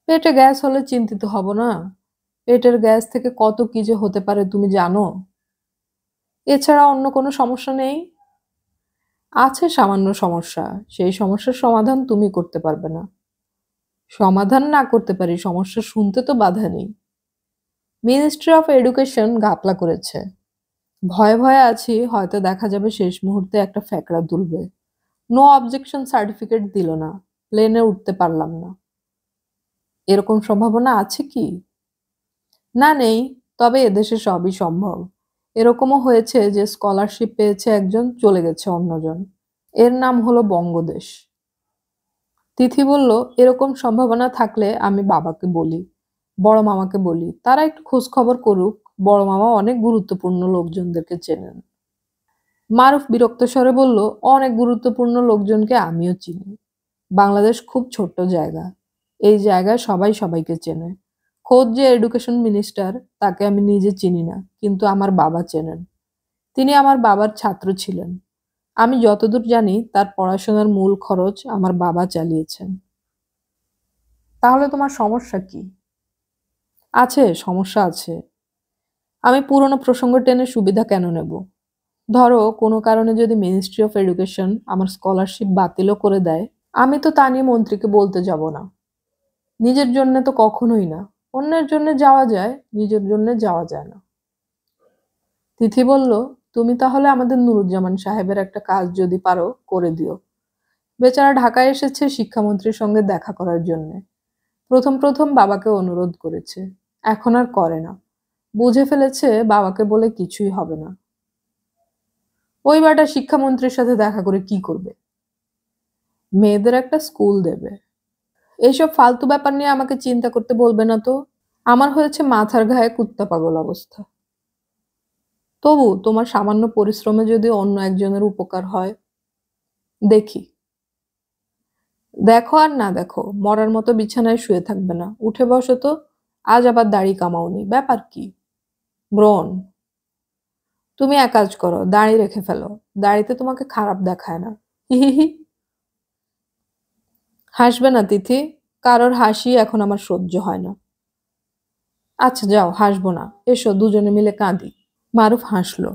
পেটে গ্যাস হলে চিন্তিত হব না? পেটের গ্যাস থেকে কত কি যে হতে পারে তুমি জানো? এছাড়া অন্য কোনো সমস্যা নেই? আছে সামান্য সমস্যা, সেই সমস্যার সমাধান তুমি করতে পারবে না। সমাধান না করতে পারি, সমস্যা শুনতে তো বাধা নেই। মিনিস্ট্রি অফ এডুকেশন ঘাপলা করেছে। ভয়ে ভয়ে আছি হয়তো দেখা যাবে শেষ মুহূর্তে একটা ফ্যাকড়া তুলবে। নো অবজেকশন সার্টিফিকেট দিল না, প্লেনে উঠতে পারলাম না। এরকম সম্ভাবনা আছে কি? না, নেই। তবে এদেশে সবই সম্ভব। এরকমও হয়েছে যে স্কলারশিপ পেয়েছে একজন, চলে গেছে অন্যজন। এর নাম হলো বঙ্গদেশ। তিথি বলল, এরকম সম্ভাবনা থাকলে আমি বাবাকে বলি, বড় মামাকে বলি, তারা একটু খোঁজ খবর করুক। বড় মামা অনেক গুরুত্বপূর্ণ লোকজনদেরকে চেনেন। মারুফ বিরক্ত স্বরে বলল, অনেক গুরুত্বপূর্ণ লোকজনকে আমিও চিনি। বাংলাদেশ খুব ছোট্ট জায়গা। এই জায়গায় সবাই সবাইকে চেনে। খোদ যে এডুকেশন মিনিস্টার, তাকে আমি নিজে চিনি না, কিন্তু আমার বাবা চেনেন। তিনি আমার বাবার ছাত্র ছিলেন। আমি যতদূর জানি তার পড়াশোনার মূল খরচ আমার বাবা চালিয়েছেন। তাহলে তোমার সমস্যা কি? আছে, সমস্যা আছে। আমি পুরনো প্রসঙ্গ টেনে সুবিধা কেন নেব? ধরো কোনো কারণে যদি মিনিস্ট্রি অফ এডুকেশন আমার স্কলারশিপ বাতিলও করে দেয়, আমি তো তা নিয়ে মন্ত্রীকে বলতে যাব না। নিজের জন্য তো কখনোই না। অন্যের জন্য যাওয়া যায়, নিজের জন্য যাওয়া যায় না। তিথি বলল, তুমি তাহলে আমাদের নুরুজ্জামান সাহেবের একটা কাজ যদি পারো করে দিও। বেচারা ঢাকায় এসেছে শিক্ষামন্ত্রীর সঙ্গে দেখা করার জন্য। প্রথম প্রথম বাবাকে অনুরোধ করেছে, এখন আর করে না। বুঝে ফেলেছে বাবাকে বলে কিছুই হবে না। ওই বাটা শিক্ষামন্ত্রীর সাথে দেখা করে কি করবে? মেয়েদের একটা স্কুল দেবে। এইসব ফালতু ব্যাপার নিয়ে আমাকে চিন্তা করতে বলবে না তো। আমার হয়েছে মাথার ঘায়ে কুত্তা পাগল অবস্থা। তবু তোমার সামান্য পরিশ্রমে যদি অন্য একজনের উপকার হয়, দেখি। দেখো আর না দেখো, মরার মতো বিছানায় শুয়ে থাকবে না, উঠে বসো তো। আজ আবার দাড়ি কামাওনি, ব্যাপার কি? ব্রণ। তুমি এক কাজ করো, দাড়ি রেখে ফেলো। দাড়িতে তোমাকে খারাপ দেখায় না। হিহিহি। হাসবে না তিথি, কারোর হাসি এখন আমার সহ্য হয় না। আচ্ছা যাও, হাসবো না, এসো দুজনে মিলে কাঁদি। মারুফ হাসলো।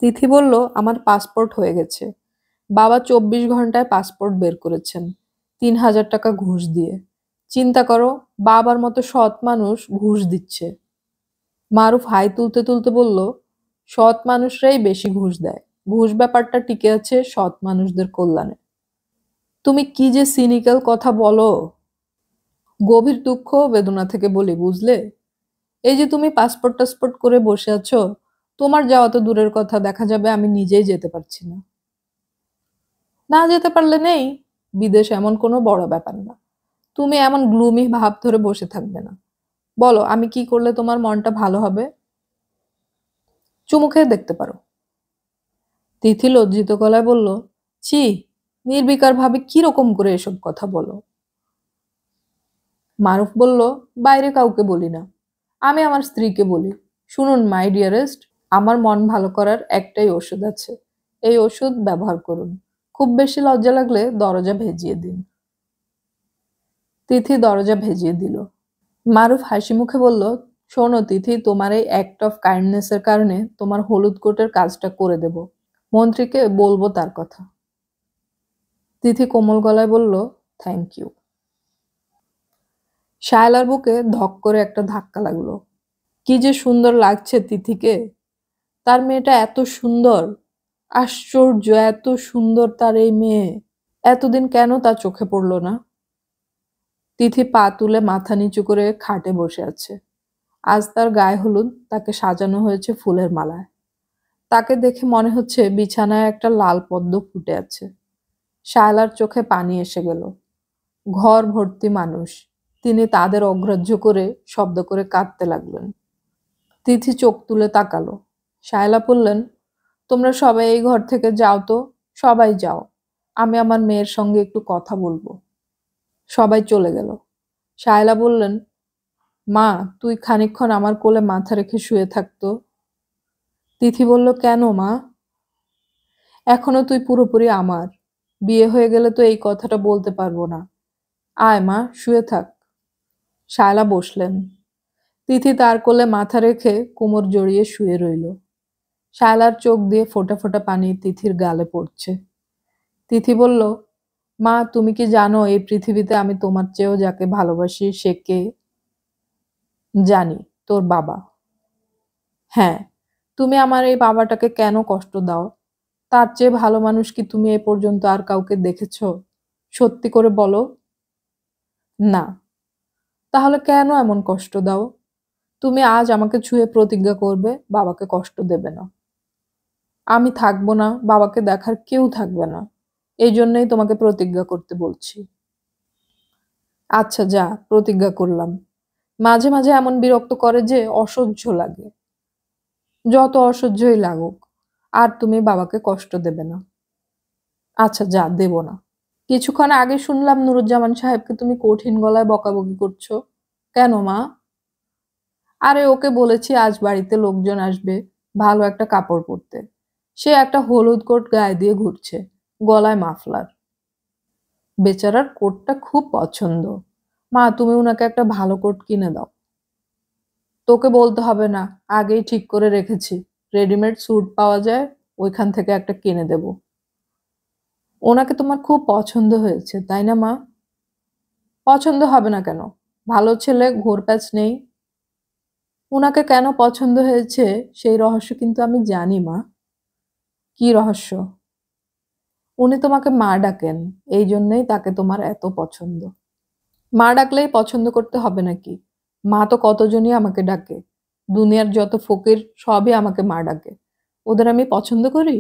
তিথি বলল, আমার পাসপোর্ট হয়ে গেছে। বাবা 24 ঘন্টায় পাসপোর্ট বের করেছেন, 3000 টাকা ঘুষ দিয়ে। চিন্তা করো, বাবার মতো সৎ মানুষ ঘুষ দিচ্ছে। মারুফ হাই তুলতে তুলতে বলল, সৎ মানুষরাই বেশি ঘুষ দেয়। ঘুষ ব্যাপারটা টিকে আছে সৎ মানুষদের কল্যাণে। তুমি কি যে সিনিক্যাল কথা বলো। গভীর দুঃখ বেদনা থেকে বলি, বুঝলে? এই যে তুমি পাসপোর্ট টাসপোর্ট করে বসে আছো, তোমার যাওয়া তো দূরের কথা, দেখা যাবে আমি নিজেই যেতে পারছি না। না যেতে পারলে নেই, বিদেশ এমন কোনো বড় ব্যাপার না। তুমি এমন গ্লুমি ভাব ধরে বসে থাকবে না। বলো, আমি কি করলে তোমার মনটা ভালো হবে? চুমু খেয়ে দেখতে পারো। তিথি লজ্জিত গলায় বলল, ছি, নির্বিকার ভাবে কিরকম করে এসব কথা বলো। মারুফ বলল, বাইরে কাউকে বলি না, আমি আমার স্ত্রীকে বলি। শুনুন মাই ডিয়ারেস্ট, আমার মন ভালো করার একটাই ওষুধ আছে। এই ওষুধ ব্যবহার করুন। খুব বেশি লজ্জা লাগলে দরজা ভেজিয়ে দিন। তিথি দরজা ভেজিয়ে দিল। মারুফ হাসি মুখে বলল, শোনো তিথি, তোমার এই অ্যাক্ট অফ কাইন্ডনেসের কারণে তোমার হলুদ কোটের কাজটা করে দেব। মন্ত্রীকে বলবো তার কথা। তিথি কোমল গলায় বলল, থ্যাংক ইউ। শায়লার বুকে ধক করে একটা ধাক্কা লাগলো। কি যে সুন্দর লাগছে তিথিকে। তার মেয়েটা এত সুন্দর, আশ্চর্য, এত সুন্দর তার এই মেয়ে, এতদিন কেন তা চোখে পড়ল না? তিথি পা তুলে মাথা নিচু করে খাটে বসে আছে। আজ তার গায়ে হলুদ, তাকে সাজানো হয়েছে ফুলের মালায়। তাকে দেখে মনে হচ্ছে বিছানায় একটা লাল পদ্ম ফুটে আছে। শায়লার চোখে পানি এসে গেল। ঘর ভর্তি মানুষ, তিনি তাদের অগ্রাহ্য করে শব্দ করে কাঁদতে লাগলেন। তিথি চোখ তুলে তাকালো। শায়লা বললেন, তোমরা সবাই এই ঘর থেকে যাও তো, সবাই যাও, আমি আমার মেয়ের সঙ্গে একটু কথা বলবো। সবাই চলে গেল। শায়লা বললেন, মা, তুই খানিকক্ষণ আমার কোলে মাথা রেখে শুয়ে থাকতো। তিথি বলল, কেন মা? এখনো তুই পুরোপুরি আমার। বিয়ে হয়ে গেলে তো এই কথাটা বলতে পারবো না। আয় মা, শুয়ে থাক। শায়লা বসলেন। তিথি তার কোলে মাথা রেখে কোমর জড়িয়ে শুয়ে রইল। শায়লার চোখ দিয়ে ফোঁটা ফোঁটা পানি তিথির গালে পড়ছে। তিথি বলল, মা, তুমি কি জানো এই পৃথিবীতে আমি তোমার চেয়েও যাকে ভালোবাসি সে কে? জানি, তোর বাবা। হ্যাঁ, তুমি আমার এই বাবাটাকে কেন কষ্ট দাও? তার চেয়ে ভালো মানুষ কি তুমি এ পর্যন্ত আর কাউকে দেখেছ? সত্যি করে বলো। না। তাহলে কেন এমন কষ্ট দাও? তুমি আজ আমাকে ছুঁয়ে প্রতিজ্ঞা করবে বাবাকে কষ্ট দেবে না। আমি থাকবো না, বাবাকে দেখার কেউ থাকবে না। এই জন্যই তোমাকে প্রতিজ্ঞা করতে বলছি। আচ্ছা যা, প্রতিজ্ঞা করলাম। মাঝে মাঝে এমন বিরক্ত করে যে অসহ্য লাগে। যত অসহ্যই লাগুক, আর তুমি বাবাকে কষ্ট দেবে না। আচ্ছা যা, দেব না। কিছুক্ষণ আগে শুনলাম নুরুজ্জামান সাহেবকে তুমি কঠিন গলায় বকাবকি করছো। কেন মা? আরে ওকে বলেছি আজ বাড়িতে লোকজন আসবে, ভালো একটা কাপড় পরতে। সে একটা হলুদ কোট গায়ে দিয়ে ঘুরছে, গলায় মাফলার। বেচারার কোটটা খুব পছন্দ। মা, তুমি উনাকে একটা ভালো কোট কিনে দাও। তোকে বলতে হবে না, আগেই ঠিক করে রেখেছি। রেডিমেড স্যুট পাওয়া যায়, ওইখান থেকে একটা কিনে দেব। ওনাকে তোমার খুব পছন্দ হয়েছে, তাই না মা? পছন্দ হবে না কেন? ভালো ছেলে, ঘোরপ্যাচ নেই। উনাকে কেন পছন্দ হয়েছে সেই রহস্য কিন্তু আমি জানি মা। কি রহস্য? উনি তোমাকে মা ডাকেন, এই জন্যই তাকে তোমার এত পছন্দ। মা ডাকলেই পছন্দ করতে হবে নাকি? মা তো কতজনই আমাকে ডাকে। দুনিয়ার যত ফকির সবই আমাকে মা ডাকে। ওদের আমি পছন্দ করি?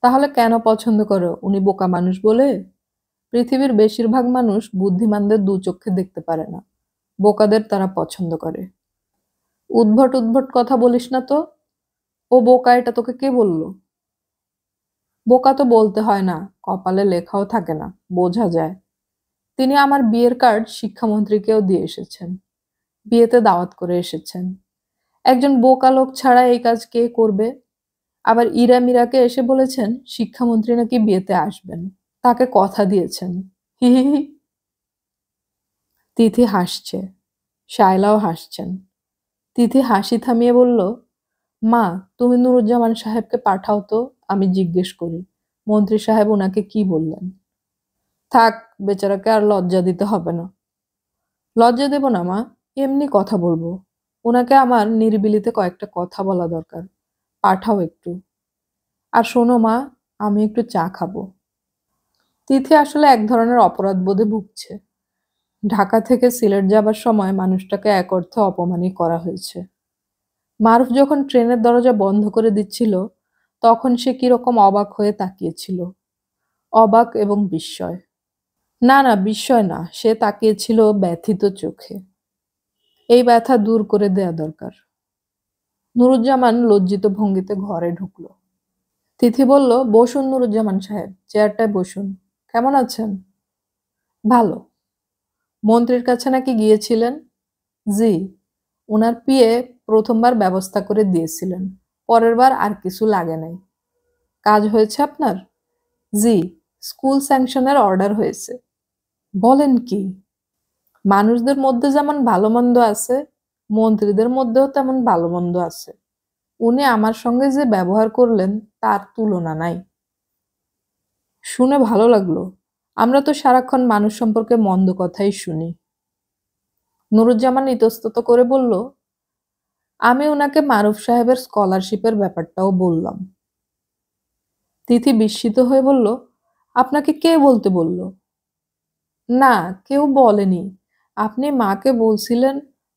তাহলে কেন পছন্দ করো? উনি বোকা মানুষ বলে? পৃথিবীর বেশিরভাগ মানুষ বুদ্ধিমানদের দু চোখে দেখতে পারে না। বোকাদের তারা পছন্দ করে। উদ্ভট উদ্ভট কথা বলিস না তো। ও বোকা, এটা তোকে কে বলল? বোকা তো বলতে হয় না, কপালে লেখাও থাকে না, বোঝা যায়। তিনি আমার বিয়ের কার্ড শিক্ষামন্ত্রীকেও দিয়ে এসেছেন। বিয়েতে দাওয়াত করে এসেছেন। একজন বোকা লোক ছাড়া এই কাজ কে করবে? আবার ইরা মিরাকে এসে বলেছেন শিক্ষামন্ত্রী নাকি বিয়েতে আসবেন। তাকে কথা দিয়েছেন। হি হি হি। তিথি হাসছে। শায়লাও হাসছেন। তিথি হাসি থামিয়ে বলল, মা, তুমি নুরুজ্জামান সাহেবকে পাঠাও তো, আমি জিজ্ঞেস করি মন্ত্রী সাহেব ওনাকে কি বললেন। থাক, বেচারাকে আর লজ্জা দিতে হবে না। লজ্জা দেব না মা, এমনি কথা বলবো। ওনাকে আমার নিরিবিলিতে কয়েকটা কথা বলা দরকার। পাঠাও একটু। আর শোনো মা, আমি একটু চা খাবো। তিথি আসলে এক ধরনের অপরাধ বোধে ভুগছে। ঢাকা থেকে সিলেট যাবার সময় মানুষটাকে এক অর্থে অপমানই করা হয়েছে। মারুফ যখন ট্রেনের দরজা বন্ধ করে দিচ্ছিল, তখন সে কিরকম অবাক হয়ে তাকিয়েছিল। অবাক এবং বিস্ময়। না না, বিস্ময় না, সে তাকিয়েছিল ব্যথিত চোখে। এই ব্যথা দূর করে দেয়া দরকার। নুরুজ্জামান লজ্জিত ভঙ্গিতে ঘরে ঢুকলো। তিথি বলল, বসুন নুরুজ্জামান সাহেব, চেয়ারটায় বসুন। কেমন আছেন? ভালো। মন্ত্রীর কাছে নাকি গিয়েছিলেন? জি। ওনার পিএ প্রথমবার ব্যবস্থা করে দিয়েছিলেন, পরের বার আর কিছু লাগে নাই। কাজ হয়েছে আপনার? জি, স্কুল স্যাংশনের অর্ডার হয়েছে। বলেন কি? মানুষদের মধ্যে যেমন ভালো মন্দ আছে, মন্ত্রীদের মধ্যেও তেমন ভালো মন্দ আছে। উনি আমার সঙ্গে যে ব্যবহার করলেন তার তুলনা নাই। শুনে ভালো লাগলো। আমরা তো সারাক্ষণ মানুষ সম্পর্কে মন্দ কথাই শুনি। নুরুজ্জামান ইতস্তত করে বলল, আমি ওনাকে মারুফ সাহেবের স্কলারশিপের ব্যাপারটাও বললাম। তিথি বিস্মিত হয়ে বলল, আপনাকে কে বলতে বলল? না, কেউ বলেনি। আপনি মাকে বলছিলেন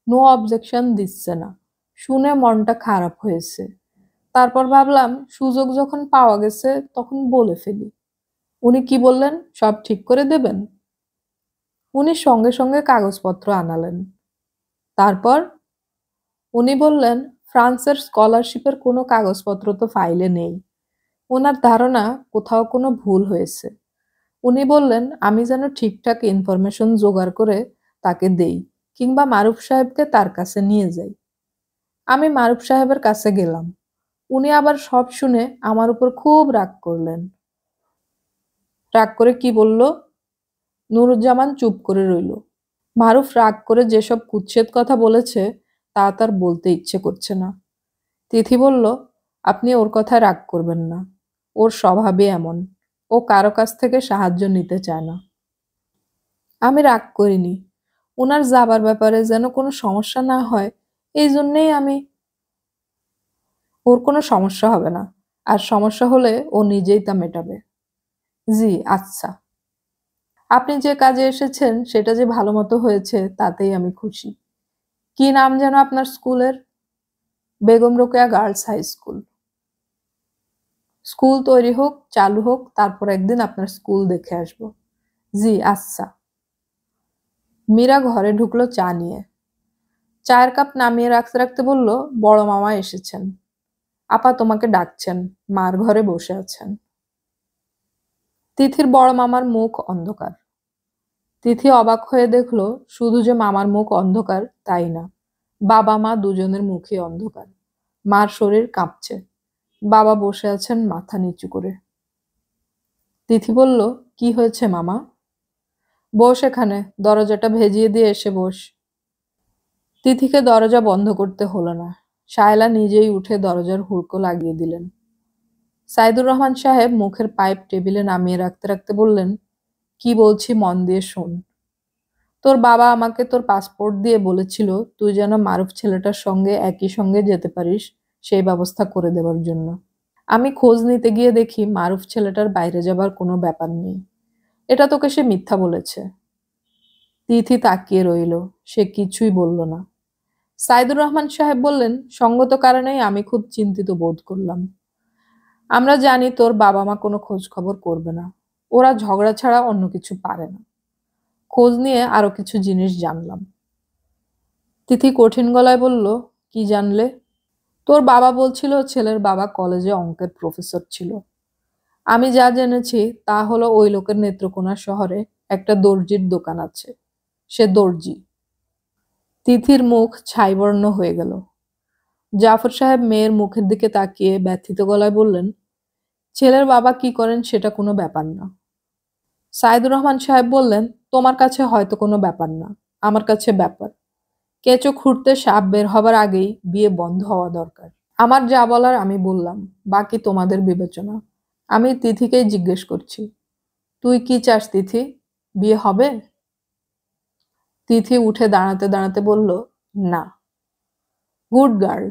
নো অবজেকশন দিচ্ছে না। শুনে মনটা খারাপ হয়েছে। তারপর ভাবলাম সুযোগ যখন পাওয়া গেছে তখন বলে ফেলি। উনি কি বললেন? সব ঠিক করে দেবেন? উনি সঙ্গে সঙ্গে কাগজপত্র আনালেন। তারপর উনি বললেন, ফ্রান্সের স্কলারশিপের কোনো কাগজপত্র তো ফাইলে নেই। ওনার ধারণা কোথাও কোনো ভুল হয়েছে। উনি বললেন আমি যেন ঠিকঠাক ইনফরমেশন জোগাড় করে তাকে দেই, কিংবা মারুফ সাহেবকে তার কাছে নিয়ে যাই। আমি মারুফ সাহেবের কাছে গেলাম। উনি আবার সব শুনে আমার উপর খুব রাগ করলেন। রাগ করে কি বলল? নুরুজ্জামান চুপ করে রইল। মারুফ রাগ করে যেসব কুৎসিত কথা বলেছে তা তার বলতে ইচ্ছে করছে না। তিথি বলল, আপনি ওর কথায় রাগ করবেন না। ওর স্বভাবই এমন। ও কারো কাছ থেকে সাহায্য নিতে চায় না। আমি রাগ করিনি। উনার যাবার ব্যাপারে যেন কোনো সমস্যা না হয়, এই জন্যেই আমি। ওর কোনো সমস্যা হবে না। আর সমস্যা হলে ও নিজেই তা মেটাবে। জি, আচ্ছা। আপনি যে কাজে এসেছেন সেটা যে ভালো মতো হয়েছে তাতেই আমি খুশি। কি নাম যেন আপনার স্কুলের? Begum Rokeya girls high school. School তৈরি হোক, চালু হোক, তারপর একদিন আপনার স্কুল দেখে আসবো। জি, আচ্ছা। মীরা ঘরে ঢুকলো চা নিয়ে। চায়ের কাপ নামিয়ে রাখতে রাখতে বলল, বড় মামা এসেছেন। আপা তোমাকে ডাকছেন। মার ঘরে বসে আছেন। তিথির বড় মামার মুখ অন্ধকার। তিথি অবাক হয়ে দেখল, শুধু যে মামার মুখ অন্ধকার তাই না, বাবা মা দুজনের মুখই অন্ধকার। মার শরীর কাঁপছে। বাবা বসে আছেন মাথা নিচু করে। তিথি বলল, কি হয়েছে মামা? বস এখানে, দরজাটা ভেজিয়ে দিয়ে এসে বস। তিথিকে দরজা বন্ধ করতে হলো না। শায়লা নিজেই উঠে দরজার হুড়কো লাগিয়ে দিলেন। সাইদুর রহমান সাহেব মুখের পাইপ টেবিলে নামিয়ে রাখতে রাখতে বললেন, কি বলছি মন দিয়ে শোন। তোর বাবা আমাকে তোর পাসপোর্ট দিয়ে বলেছিল তুই যেন মারুফ ছেলেটার সঙ্গে একই সঙ্গে যেতে পারিস সেই ব্যবস্থা করে দেওয়ার জন্য। আমি খোঁজ নিতে গিয়ে দেখি মারুফ ছেলেটার বাইরে যাবার কোনো ব্যাপার নেই। এটা তোকে সে মিথ্যা বলেছে। তিথি তাকিয়ে রইল। সে কিছুই বলল না। সাইদুর রহমান সাহেব বললেন, সঙ্গত কারণেই আমি খুব চিন্তিত বোধ করলাম। আমরা জানি তোর বাবা মা কোনো খোঁজ খবর করবে না। ওরা ঝগড়া ছাড়া অন্য কিছু পারে না। খোঁজ নিয়ে আরো কিছু জিনিস জানলাম। তিথি কঠিন গলায় বলল, কি জানলে? তোর বাবা বলছিল ছেলের বাবা কলেজে অঙ্কের প্রফেসর ছিল। আমি যা জেনেছি তা হলো ওই লোকের নেত্রকোনা শহরে একটা দর্জির দোকান আছে। সে দর্জি। তিথির মুখ ছাইবর্ণ হয়ে গেল। জাফর সাহেব মেয়ের মুখের দিকে তাকিয়ে ব্যথিত গলায় বললেন, ছেলের বাবা কি করেন সেটা কোনো ব্যাপার না। সাইদুর রহমান সাহেব বললেন, তোমার কাছে হয়তো কোনো ব্যাপার না, আমার কাছে ব্যাপার। কেঁচো খুঁড়তে সাপ বের হবার আগেই বিয়ে বন্ধ হওয়া দরকার। আমার যা বলার আমি বললাম, বাকি তোমাদের বিবেচনা। আমি তিথিকেই জিজ্ঞেস করছি, তুই কি চাস তিথি? বিয়ে হবে? তিথি উঠে দাঁড়াতে দাঁড়াতে বলল, না। Good girl.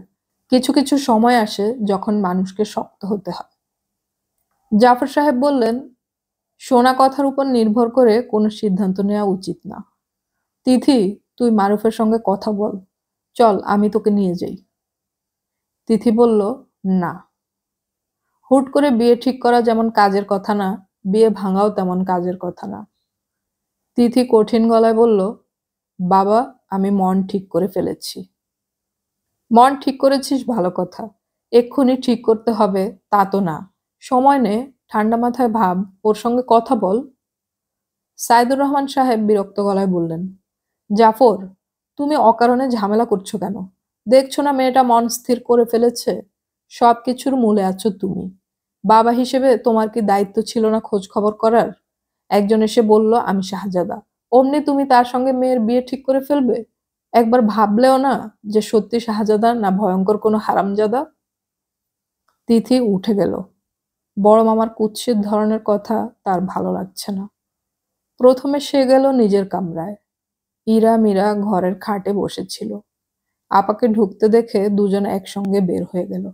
কিছু কিছু সময় আসে যখন মানুষকে শক্ত হতে হয়। জাফর সাহেব বললেন, শোনা কথার উপর নির্ভর করে কোনো সিদ্ধান্ত নেওয়া উচিত না। তিথি, তুই মারুফের সঙ্গে কথা বল। চল, আমি তোকে নিয়ে যাই। তিথি বলল, না। হুট করে বিয়ে ঠিক করা যেমন কাজের কথা না, বিয়ে ভাঙাও তেমন কাজের কথা না। তিথি কঠিন গলায় বলল, বাবা, আমি মন ঠিক করে ফেলেছি। মন ঠিক করেছিস ভালো কথা। এক্ষুনি ঠিক করতে হবে তা তো না। সময় নে, ঠান্ডা মাথায় ভাব, ওর সঙ্গে কথা বল। সাইদুর রহমান সাহেব বিরক্ত গলায় বললেন, জাফর, তুমি অকারণে ঝামেলা করছো কেন? দেখছো না মেয়েটা মন স্থির করে ফেলেছে? সবকিছুর মূলে আছো তুমি। বাবা হিসেবে তোমার কি দায়িত্ব ছিল না খোঁজ খবর করার? একজন এসে বলল আমি শাহজাদা, অমনি তুমি তার সঙ্গে মেয়ের বিয়ে ঠিক করে ফেলবে? একবার ভাবলেও না যে সত্যি শাহজাদা না ভয়ঙ্কর কোনো হারামজাদা? তিথি উঠে গেল। বড় মামার কুৎসিত ধরনের কথা তার ভালো লাগছে না। প্রথমে সে গেল নিজের কামরায়। ইরা মীরা ঘরের খাটে বসেছিল। আপাকে ঢুকতে দেখে দুজন একসঙ্গে বের হয়ে গেল।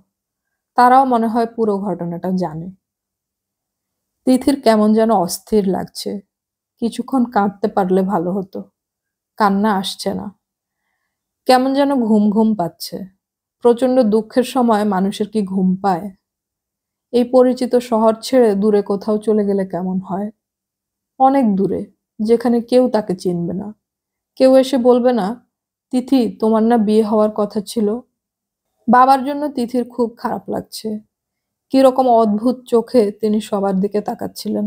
তারাও মনে হয় পুরো ঘটনাটা জানে। তিথির কেমন যেন অস্থির লাগছে। কিছুক্ষণ কাঁদতে পারলে ভালো হতো। কান্না আসছে না। কেমন যেন ঘুম ঘুম পাচ্ছে। প্রচণ্ড দুঃখের সময় মানুষের কি ঘুম পায়? এই পরিচিত শহর ছেড়ে দূরে কোথাও চলে গেলে কেমন হয়? অনেক দূরে, যেখানে কেউ তাকে চিনবে না। কেউ এসে বলবে না, তিথি তোমার না বিয়ে হওয়ার কথা ছিল? বাবার জন্য তিথির খুব খারাপ লাগছে। কিরকম অদ্ভুত চোখে তিনি সবার দিকে তাকাচ্ছিলেন।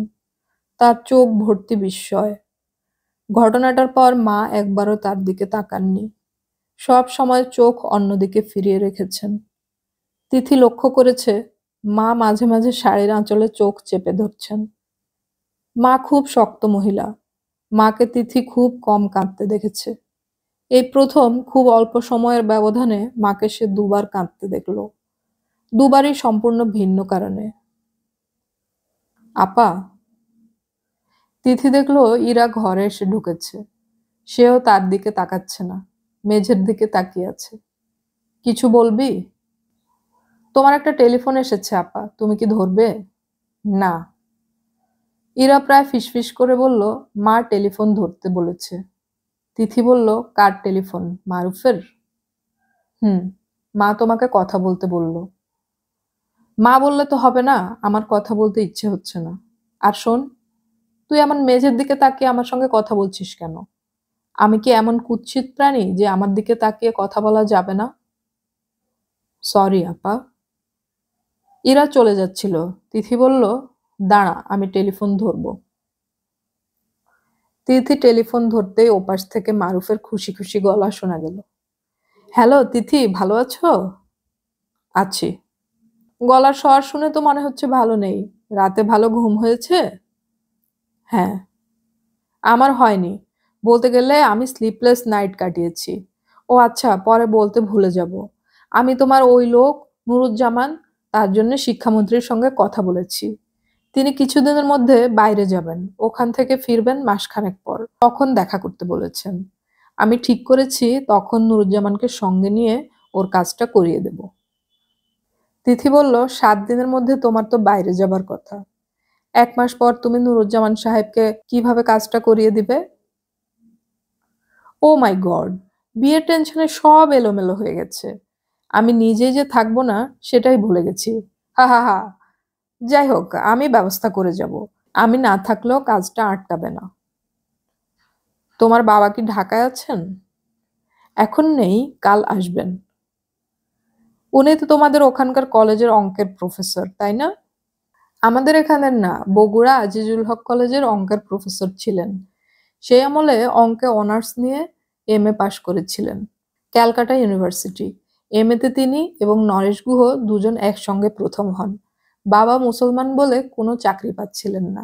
তার চোখ ভর্তি বিস্ময়। ঘটনাটার পর মা একবারও তার দিকে তাকাননি। সব সময় চোখ অন্যদিকে ফিরিয়ে রেখেছেন। তিথি লক্ষ্য করেছে মা মাঝে মাঝে শাড়ির আঁচলে চোখ চেপে ধরছেন। মা খুব শক্ত মহিলা। মাকে তিথি খুব কম কাঁদতে দেখেছে। এই প্রথম খুব অল্প সময়ের ব্যবধানে মাকে সে দুবার কাঁদতে দেখল। দুবারই সম্পূর্ণ ভিন্ন কারণে। আপা। তিথি দেখলো ইরা ঘরে এসে ঢুকেছে। সেও তার দিকে তাকাচ্ছে না, মেঝের দিকে তাকিয়ে আছে। কিছু বলবি? তোমার একটা টেলিফোন এসেছে আপা, তুমি কি ধরবে? না। ইরা প্রায় ফিসফিস করে বলল, মা টেলিফোন ধরতে বলেছে। তিথি বলল, কার টেলিফোন? মারুফের? হুম। মা তোমাকে কথা বলতে বলল। মা বললে তো হবে না, আমার কথা বলতে ইচ্ছে হচ্ছে না। আর শোন, তুই আমার মেঝের দিকে তাকিয়ে আমার সঙ্গে কথা বলছিস কেন? আমি কি এমন কুৎসিত প্রাণী যে আমার দিকে তাকিয়ে কথা বলা যাবে না? সরি আপা। ইরা চলে যাচ্ছিল। তিথি বলল, দাঁড়া আমি টেলিফোন ধরবো। তিথি টেলিফোন ধরতেই ওপাশ থেকে মারুফের খুশি খুশি গলা শোনা গেল। হ্যালো তিথি, ভালো আছো? আছি। গলার স্বর শুনে তো মনে হচ্ছে ভালো নেই। রাতে ভালো ঘুম হয়েছে? হ্যাঁ। আমার হয়নি। বলতে গেলে আমি স্লিপলেস নাইট কাটিয়েছি। ও আচ্ছা, পরে বলতে ভুলে যাব। আমি তোমার ওই লোক নুরুজ্জামান, তার জন্য শিক্ষামন্ত্রীর সঙ্গে কথা বলেছি। তিনি কিছুদিনের মধ্যে বাইরে যাবেন, ওখান থেকে ফিরবেন মাসখানেক পর, তখন দেখা করতে বলেছেন। আমি ঠিক করেছি তখন নুরুজ্জামানকে সঙ্গে নিয়ে ওর কাজটা করিয়ে দেব। তিথি বলল, 7 দিনের মধ্যে তোমার তো বাইরে যাবার কথা। 1 মাস পর তুমি নুরুজ্জামান সাহেবকে কিভাবে কাজটা করিয়ে দিবে? ও মাই গড! বিয়ের টেনশনে সব এলোমেলো হয়ে গেছে। আমি নিজেই যে থাকবো না সেটাই ভুলে গেছি। হা হা হা। যাই হোক, আমি ব্যবস্থা করে যাব। আমি না থাকলেও কাজটা আটকাবে না। তোমার বাবা কি ঢাকায় আছেন? এখন নেই, কাল আসবেন। উনি তো তোমাদের ওখানকার কলেজের অঙ্কের প্রফেসর, তাই না? আমাদের এখানের না, বগুড়া আজিজুল হক কলেজের অঙ্কের প্রফেসর ছিলেন। সেই আমলে অঙ্কে অনার্স নিয়ে এমএ পাশ করেছিলেন ক্যালকাটা ইউনিভার্সিটি। এমএতে তিনি এবং নরেশ গুহ দুজন একসঙ্গে প্রথম হন। বাবা মুসলমান বলে কোনো চাকরি পাচ্ছিলেন না।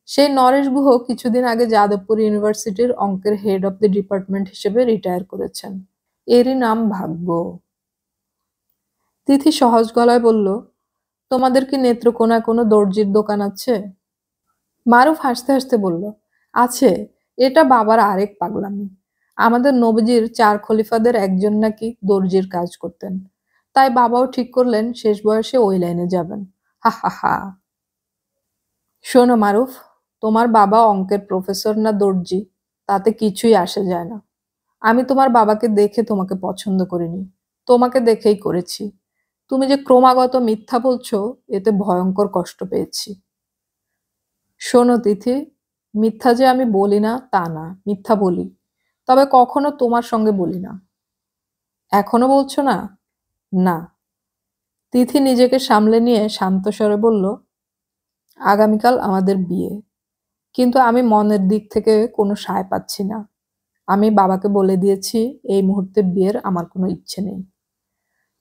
সেই নরেশ গুহ কিছুদিন আগে যাদবপুর ইউনিভার্সিটির অঙ্কের হেড অব দ্য ডিপার্টমেন্ট হিসেবে রিটায়ার করেছেন। এরই নাম ভাগ্য। তিথি সহজ গলায় বলল, তোমাদের কি নেত্রকোনায় কোনো দর্জির দোকান আছে? মারুফ হাসতে হাসতে বলল, আছে। এটা বাবার আরেক পাগলামি। আমাদের নবীজির 4 খলিফাদের একজন নাকি দর্জির কাজ করতেন। তাই বাবাও ঠিক করলেন শেষ বয়সে ওই লাইনে যাবেন। হা হা হা। শোনো মারুফ, তোমার বাবা অঙ্কের প্রফেসর না দর্জি, তাতে কিছুই আসে যায় না। আমি তোমার বাবাকে দেখে তোমাকে পছন্দ করিনি, তোমাকে দেখেই করেছি। তুমি যে ক্রমাগত মিথ্যা বলছো, এতে ভয়ঙ্কর কষ্ট পেয়েছি। শোনো তিথি, মিথ্যা যে আমি বলি না তা না, মিথ্যা বলি, তবে কখনো তোমার সঙ্গে বলি না। এখনো বলছো না? না। তিথি নিজেকে সামলে নিয়ে শান্ত স্বরে বলল, আগামীকাল আমাদের বিয়ে, কিন্তু আমি মনের দিক থেকে কোনো সায় পাচ্ছি না। আমি বাবাকে বলে দিয়েছি এই মুহূর্তে বিয়ের আমার কোনো ইচ্ছে নেই।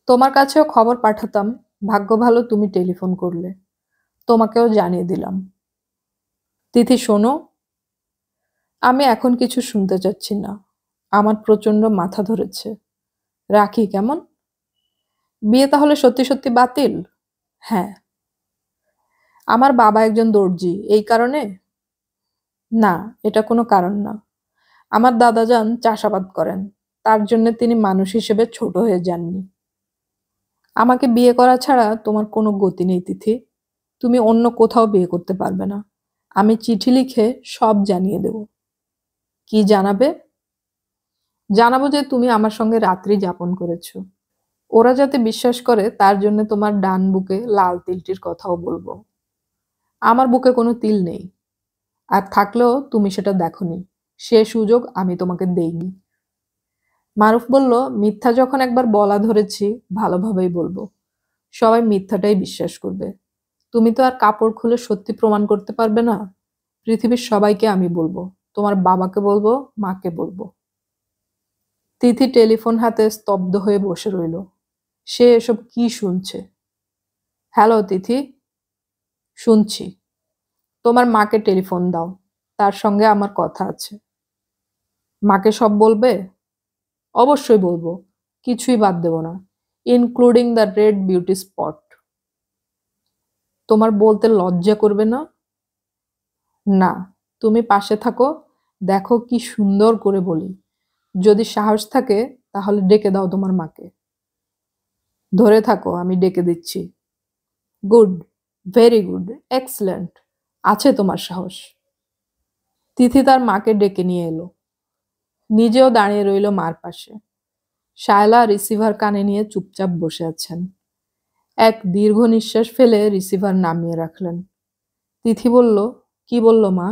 তোমার কাছেও খবর পাঠাতাম, ভাগ্য ভালো তুমি টেলিফোন করলে, তোমাকেও জানিয়ে দিলাম। তিথি শোনো, আমি এখন কিছু শুনতে চাচ্ছি না। আমার প্রচন্ড মাথা ধরেছে। রাখি কেমন? বিয়ে তাহলে সত্যি সত্যি বাতিল? হ্যাঁ। আমার বাবা একজন দর্জি, এই কারণে? না, এটা কোনো কারণ না। আমার দাদাজান চাষাবাদ করেন, তার জন্য তিনি মানুষ হিসেবে ছোট হয়ে যাননি। আমাকে বিয়ে করা ছাড়া তোমার কোনো গতি নেই তিথি। তুমি অন্য কোথাও বিয়ে করতে পারবে না। আমি চিঠি লিখে সব জানিয়ে দেব। কি জানাবে? জানাবো যে তুমি আমার সঙ্গে রাত্রি যাপন করেছো। ওরা যাতে বিশ্বাস করে তার জন্য তোমার ডান বুকে লাল তিলটির কথাও বলবো। আমার বুকে কোনো তিল নেই, আর থাকলেও তুমি সেটা দেখোনি। সে সুযোগ আমি তোমাকে দেইনি। মারুফ বলল, মিথ্যা যখন একবার বলা ধরেছি, ভালোভাবেই বলবো। সবাই মিথ্যাটাই বিশ্বাস করবে। তুমি তো আর কাপড় খুলে সত্যি প্রমাণ করতে পারবে না। পৃথিবীর সবাইকে আমি বলবো, তোমার বাবাকে বলবো, মাকে বলবো। তিথি টেলিফোন হাতে স্তব্ধ হয়ে বসে রইল। সে এসব কি শুনছে? হ্যালো তিথি। শুনছি। তোমার মাকে টেলিফোন দাও, তার সঙ্গে আমার কথা আছে। মাকে সব বলবে? অবশ্যই বলবো, কিছুই বাদ দেব না, including the red beauty spot. তোমার বলতে লজ্জা করবে না? না, তুমি পাশে থাকো, দেখো কি সুন্দর করে বলি। যদি সাহস থাকে তাহলে ডেকে দাও তোমার মাকে। ধরে থাকো, আমি ডেকে দিচ্ছি। Good, very good, excellent. আছে তোমার সাহস। তিথি তার মাকে ডেকে নিয়ে এলো। নিজেও দাঁড়িয়ে রইল মার পাশে। শায়লা রিসিভার কানে নিয়ে চুপচাপ বসে আছেন। এক দীর্ঘ নিঃশ্বাস ফেলে রিসিভার নামিয়ে রাখলেন। তিথি বলল, কি বলল মা?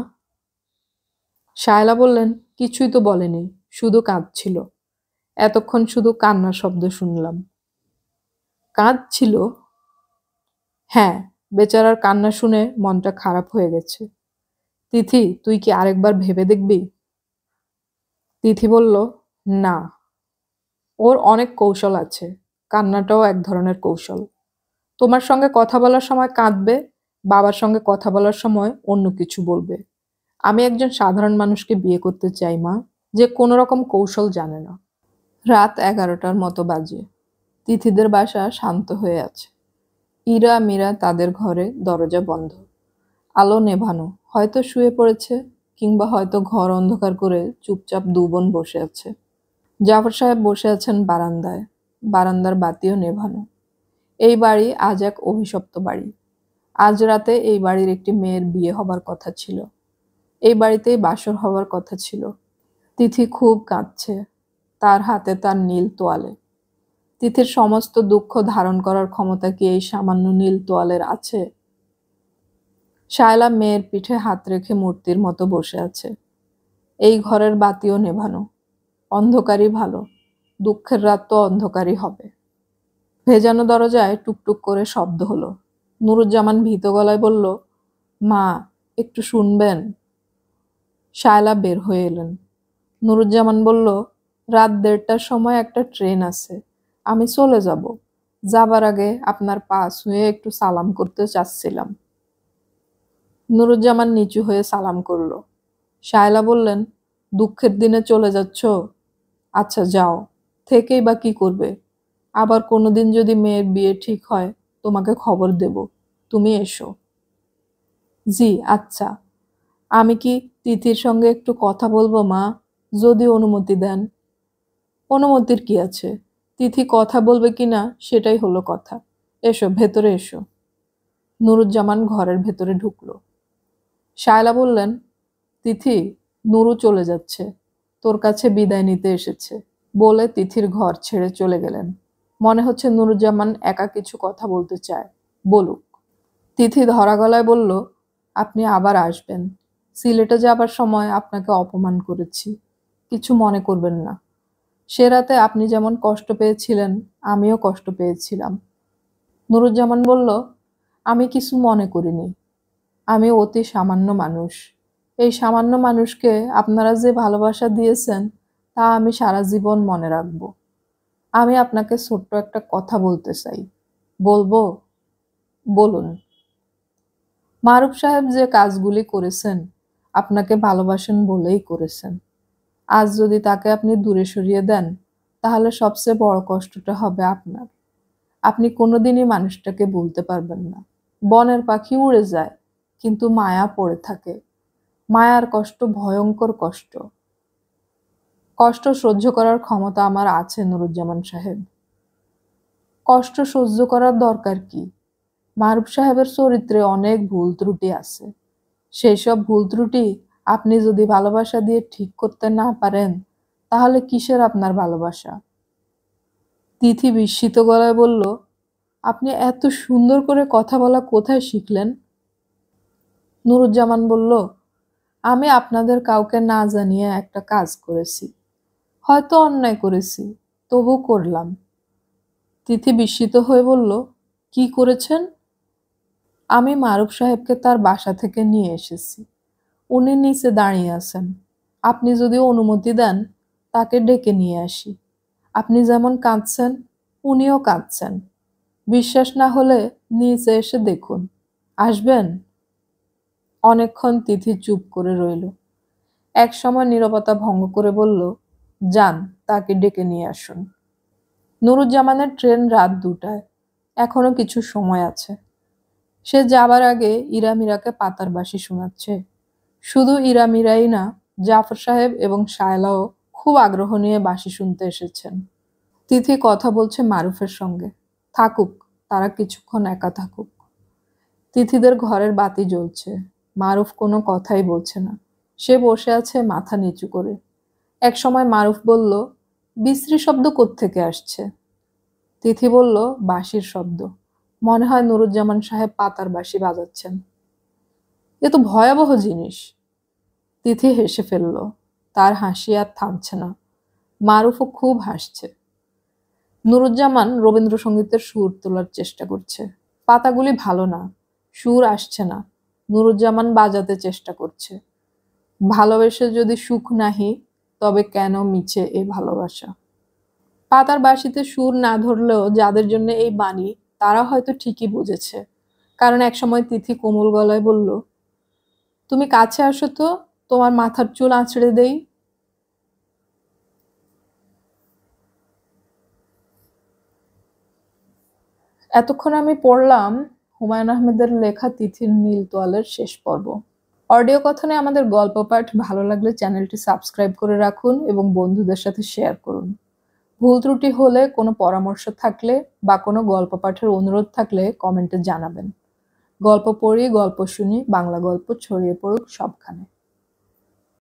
শায়লা বললেন, কিছুই তো বলেনি, শুধু কাঁদছিল। এতক্ষণ শুধু কান্নার শব্দ শুনলাম। কাঁদছিল? হ্যাঁ, বেচারার কান্না শুনে মনটা খারাপ হয়ে গেছে। তিথি, তুই কি আরেকবার ভেবে দেখবি? তিথি বলল, না, ওর অনেক কৌশল আছে। কান্নাটাও এক ধরনের কৌশল। তোমার সঙ্গে কথা বলার সময় কাঁদবে, বাবার সঙ্গে কথা বলার সময় অন্য কিছু বলবে। আমি একজন সাধারণ মানুষকে বিয়ে করতে চাই মা, যে কোনো রকম কৌশল জানে না। রাত 11টার মতো বাজে। তিথিদের বাসা শান্ত হয়ে আছে। ইরা মীরা তাদের ঘরে, দরজা বন্ধ, আলো নেভানো। হয়তো শুয়ে পড়েছে, কিংবা হয়তো ঘর অন্ধকার করে চুপচাপ দু বোন বসে আছে। জাফর সাহেব বসে আছেন বারান্দায়। বারান্দার বাতিও নেভানো। এই বাড়ি আজ এক অভিশপ্ত বাড়ি। আজ রাতে এই বাড়ির একটি মেয়ের বিয়ে হবার কথা ছিল। এই বাড়িতেই বাসর হবার কথা ছিল। তিথি খুব কাঁদছে। তার হাতে তার নীল তোয়ালে। তিথির সমস্ত দুঃখ ধারণ করার ক্ষমতা কি এই সামান্য নীল তোয়ালের আছে? শায়লা মেয়ের পিঠে হাত রেখে মূর্তির মতো বসে আছে। এই ঘরের বাতিও নেভানো। অন্ধকারই ভালো। দুঃখের রাত তো অন্ধকারই হবে। ভেজানো দরজায় টুকটুক করে শব্দ হলো। নুরুজ্জামান ভীত গলায় বলল, মা, একটু শুনবেন? শায়লা বের হয়ে এলেন। নুরুজ্জামান বলল, রাত 1:30টার সময় একটা ট্রেন আছে, আমি চলে যাব। যাবার আগে আপনার পা ছুঁয়ে একটু সালাম করতে চাচ্ছিলাম। নুরুজ্জামান নিচু হয়ে সালাম করল। শায়লা বললেন, দুঃখের দিনে চলে যাচ্ছ? আচ্ছা যাও, থেকেই বা কি করবে? আবার কোনোদিন যদি মেয়ের বিয়ে ঠিক হয় তোমাকে খবর দেব, তুমি এসো। জি আচ্ছা। আমি কি তিথির সঙ্গে একটু কথা বলবো মা, যদি অনুমতি দেন? অনুমতির কি আছে? তিথি কথা বলবে কিনা সেটাই হলো কথা। এসো, ভেতরে এসো। নুরুজ্জামান ঘরের ভেতরে ঢুকলো। শায়লা বললেন, তিথি, নুরু চলে যাচ্ছে, তোর কাছে বিদায় নিতে এসেছে, বলে তিথির ঘর ছেড়ে চলে গেলেন। মনে হচ্ছে নুরুজ্জামান একা কিছু কথা বলতে চায়, বলুক। তিথি ধরা গলায় বলল, আপনি আবার আসবেন। সিলেটে যাবার সময় আপনাকে অপমান করেছি, কিছু মনে করবেন না। সে রাতে আপনি যেমন কষ্ট পেয়েছিলেন, আমিও কষ্ট পেয়েছিলাম। নুরুজ্জামান বলল, আমি কিছু মনে করিনি। আমি অতি সামান্য মানুষ। এই সামান্য মানুষকে আপনারা যে ভালোবাসা দিয়েছেন তা আমি সারা জীবন মনে রাখব। আমি আপনাকে ছোট্ট একটা কথা বলতে চাই। বলবো? বলুন। মারুফ সাহেব যে কাজগুলি করেছেন আপনাকে ভালোবাসেন বলেই করেছেন। আজ যদি তাকে আপনি দূরে সরিয়ে দেন তাহলে সবচেয়ে বড় কষ্টটা হবে আপনার। আপনি কোনোদিনই মানুষটাকে ভুলতে পারবেন না। বনের পাখি উড়ে যায়, কিন্তু মায়া পড়ে থাকে। মায়ার কষ্ট ভয়ঙ্কর কষ্ট। কষ্ট সহ্য করার ক্ষমতা আমার আছে নুরুজ্জামান সাহেব। কষ্ট সহ্য করার দরকার কি? মারুফ সাহেবের চরিত্রে অনেক ভুল ত্রুটি আছে। সেই সব ভুল ত্রুটি আপনি যদি ভালোবাসা দিয়ে ঠিক করতে না পারেন, তাহলে কিসের আপনার ভালোবাসা? তিথি বিস্মিত গলায় বলল, আপনি এত সুন্দর করে কথা বলা কোথায় শিখলেন? নুরুজ্জামান বলল, আমি আপনাদের কাউকে না জানিয়ে একটা কাজ করেছি। হয়তো অন্যায় করেছি, তবু করলাম। তিথি বিস্মিত হয়ে বলল, কি করেছেন? আমি মারুফ সাহেবকে তার বাসা থেকে নিয়ে এসেছি। উনি নিচে দাঁড়িয়ে আছেন। আপনি যদি অনুমতি দেন, তাকে ডেকে নিয়ে আসি। আপনি যেমন কাঁদছেন, উনিও কাঁদছেন। বিশ্বাস না হলে নিচে এসে দেখুন। আসবেন? অনেকক্ষণ তিথি চুপ করে রইল। একসময় নীরবতা ভঙ্গ করে বলল, যান, তাকে ডেকে নিয়ে আসুন। নুরুজ্জামানের ট্রেন রাত 2টায়। এখনো কিছু সময় আছে। সে যাবার আগে ইরা মীরাকে পাতার বাঁশি শোনাচ্ছে। শুধু ইরা মীরাই না, জাফর সাহেব এবং শায়লাও খুব আগ্রহ নিয়ে বাঁশি শুনতে এসেছেন। তিথি কথা বলছে মারুফের সঙ্গে। থাকুক, তারা কিছুক্ষণ একা থাকুক। তিথিদের ঘরের বাতি জ্বলছে। মারুফ কোনো কথাই বলছে না। সে বসে আছে মাথা নিচু করে। একসময় মারুফ বলল, বিশ্রী শব্দ কোত্থেকে আসছে? তিথি বলল, বাঁশির শব্দ। মনে হয় নুরুজ্জামান সাহেব পাতার বাঁশি বাজাচ্ছেন। এ তো ভয়াবহ জিনিস। তিথি হেসে ফেলল। তার হাসি আর থামছে না। মারুফও খুব হাসছে। নুরুজ্জামান রবীন্দ্রসঙ্গীতের সুর তোলার চেষ্টা করছে। পাতাগুলি ভালো না, সুর আসছে না। নুরুজ্জামান বাজাতে চেষ্টা করছে। ভালোবেসে যদি সুখ নাহি, তবে কেন মিছে এ ভালোবাসা? পাতার বাঁশিতে সুর না ধরলেও যাদের জন্য এই বাণী, তারা হয়তো ঠিকই বুঝেছে। কারণ একসময় তিথি কোমল গলায় বলল, তুমি কাছে আসো তো, তোমার মাথার চুল আঁচড়ে দেই। এতক্ষণ আমি পড়লাম হুমায়ুন আহমেদের লেখা তিথির নীল তোয়ালের শেষ পর্ব। অডিও কথনে আমাদের গল্প পাঠ ভালো লাগলে চ্যানেলটি সাবস্ক্রাইব করে রাখুন এবং বন্ধুদের সাথে শেয়ার করুন। ভুল ত্রুটি হলে, কোনো পরামর্শ থাকলে বা কোনো গল্প পাঠের অনুরোধ থাকলে কমেন্টে জানাবেন। গল্প পড়ি, গল্প শুনি, বাংলা গল্প ছড়িয়ে পড়ুক সবখানে।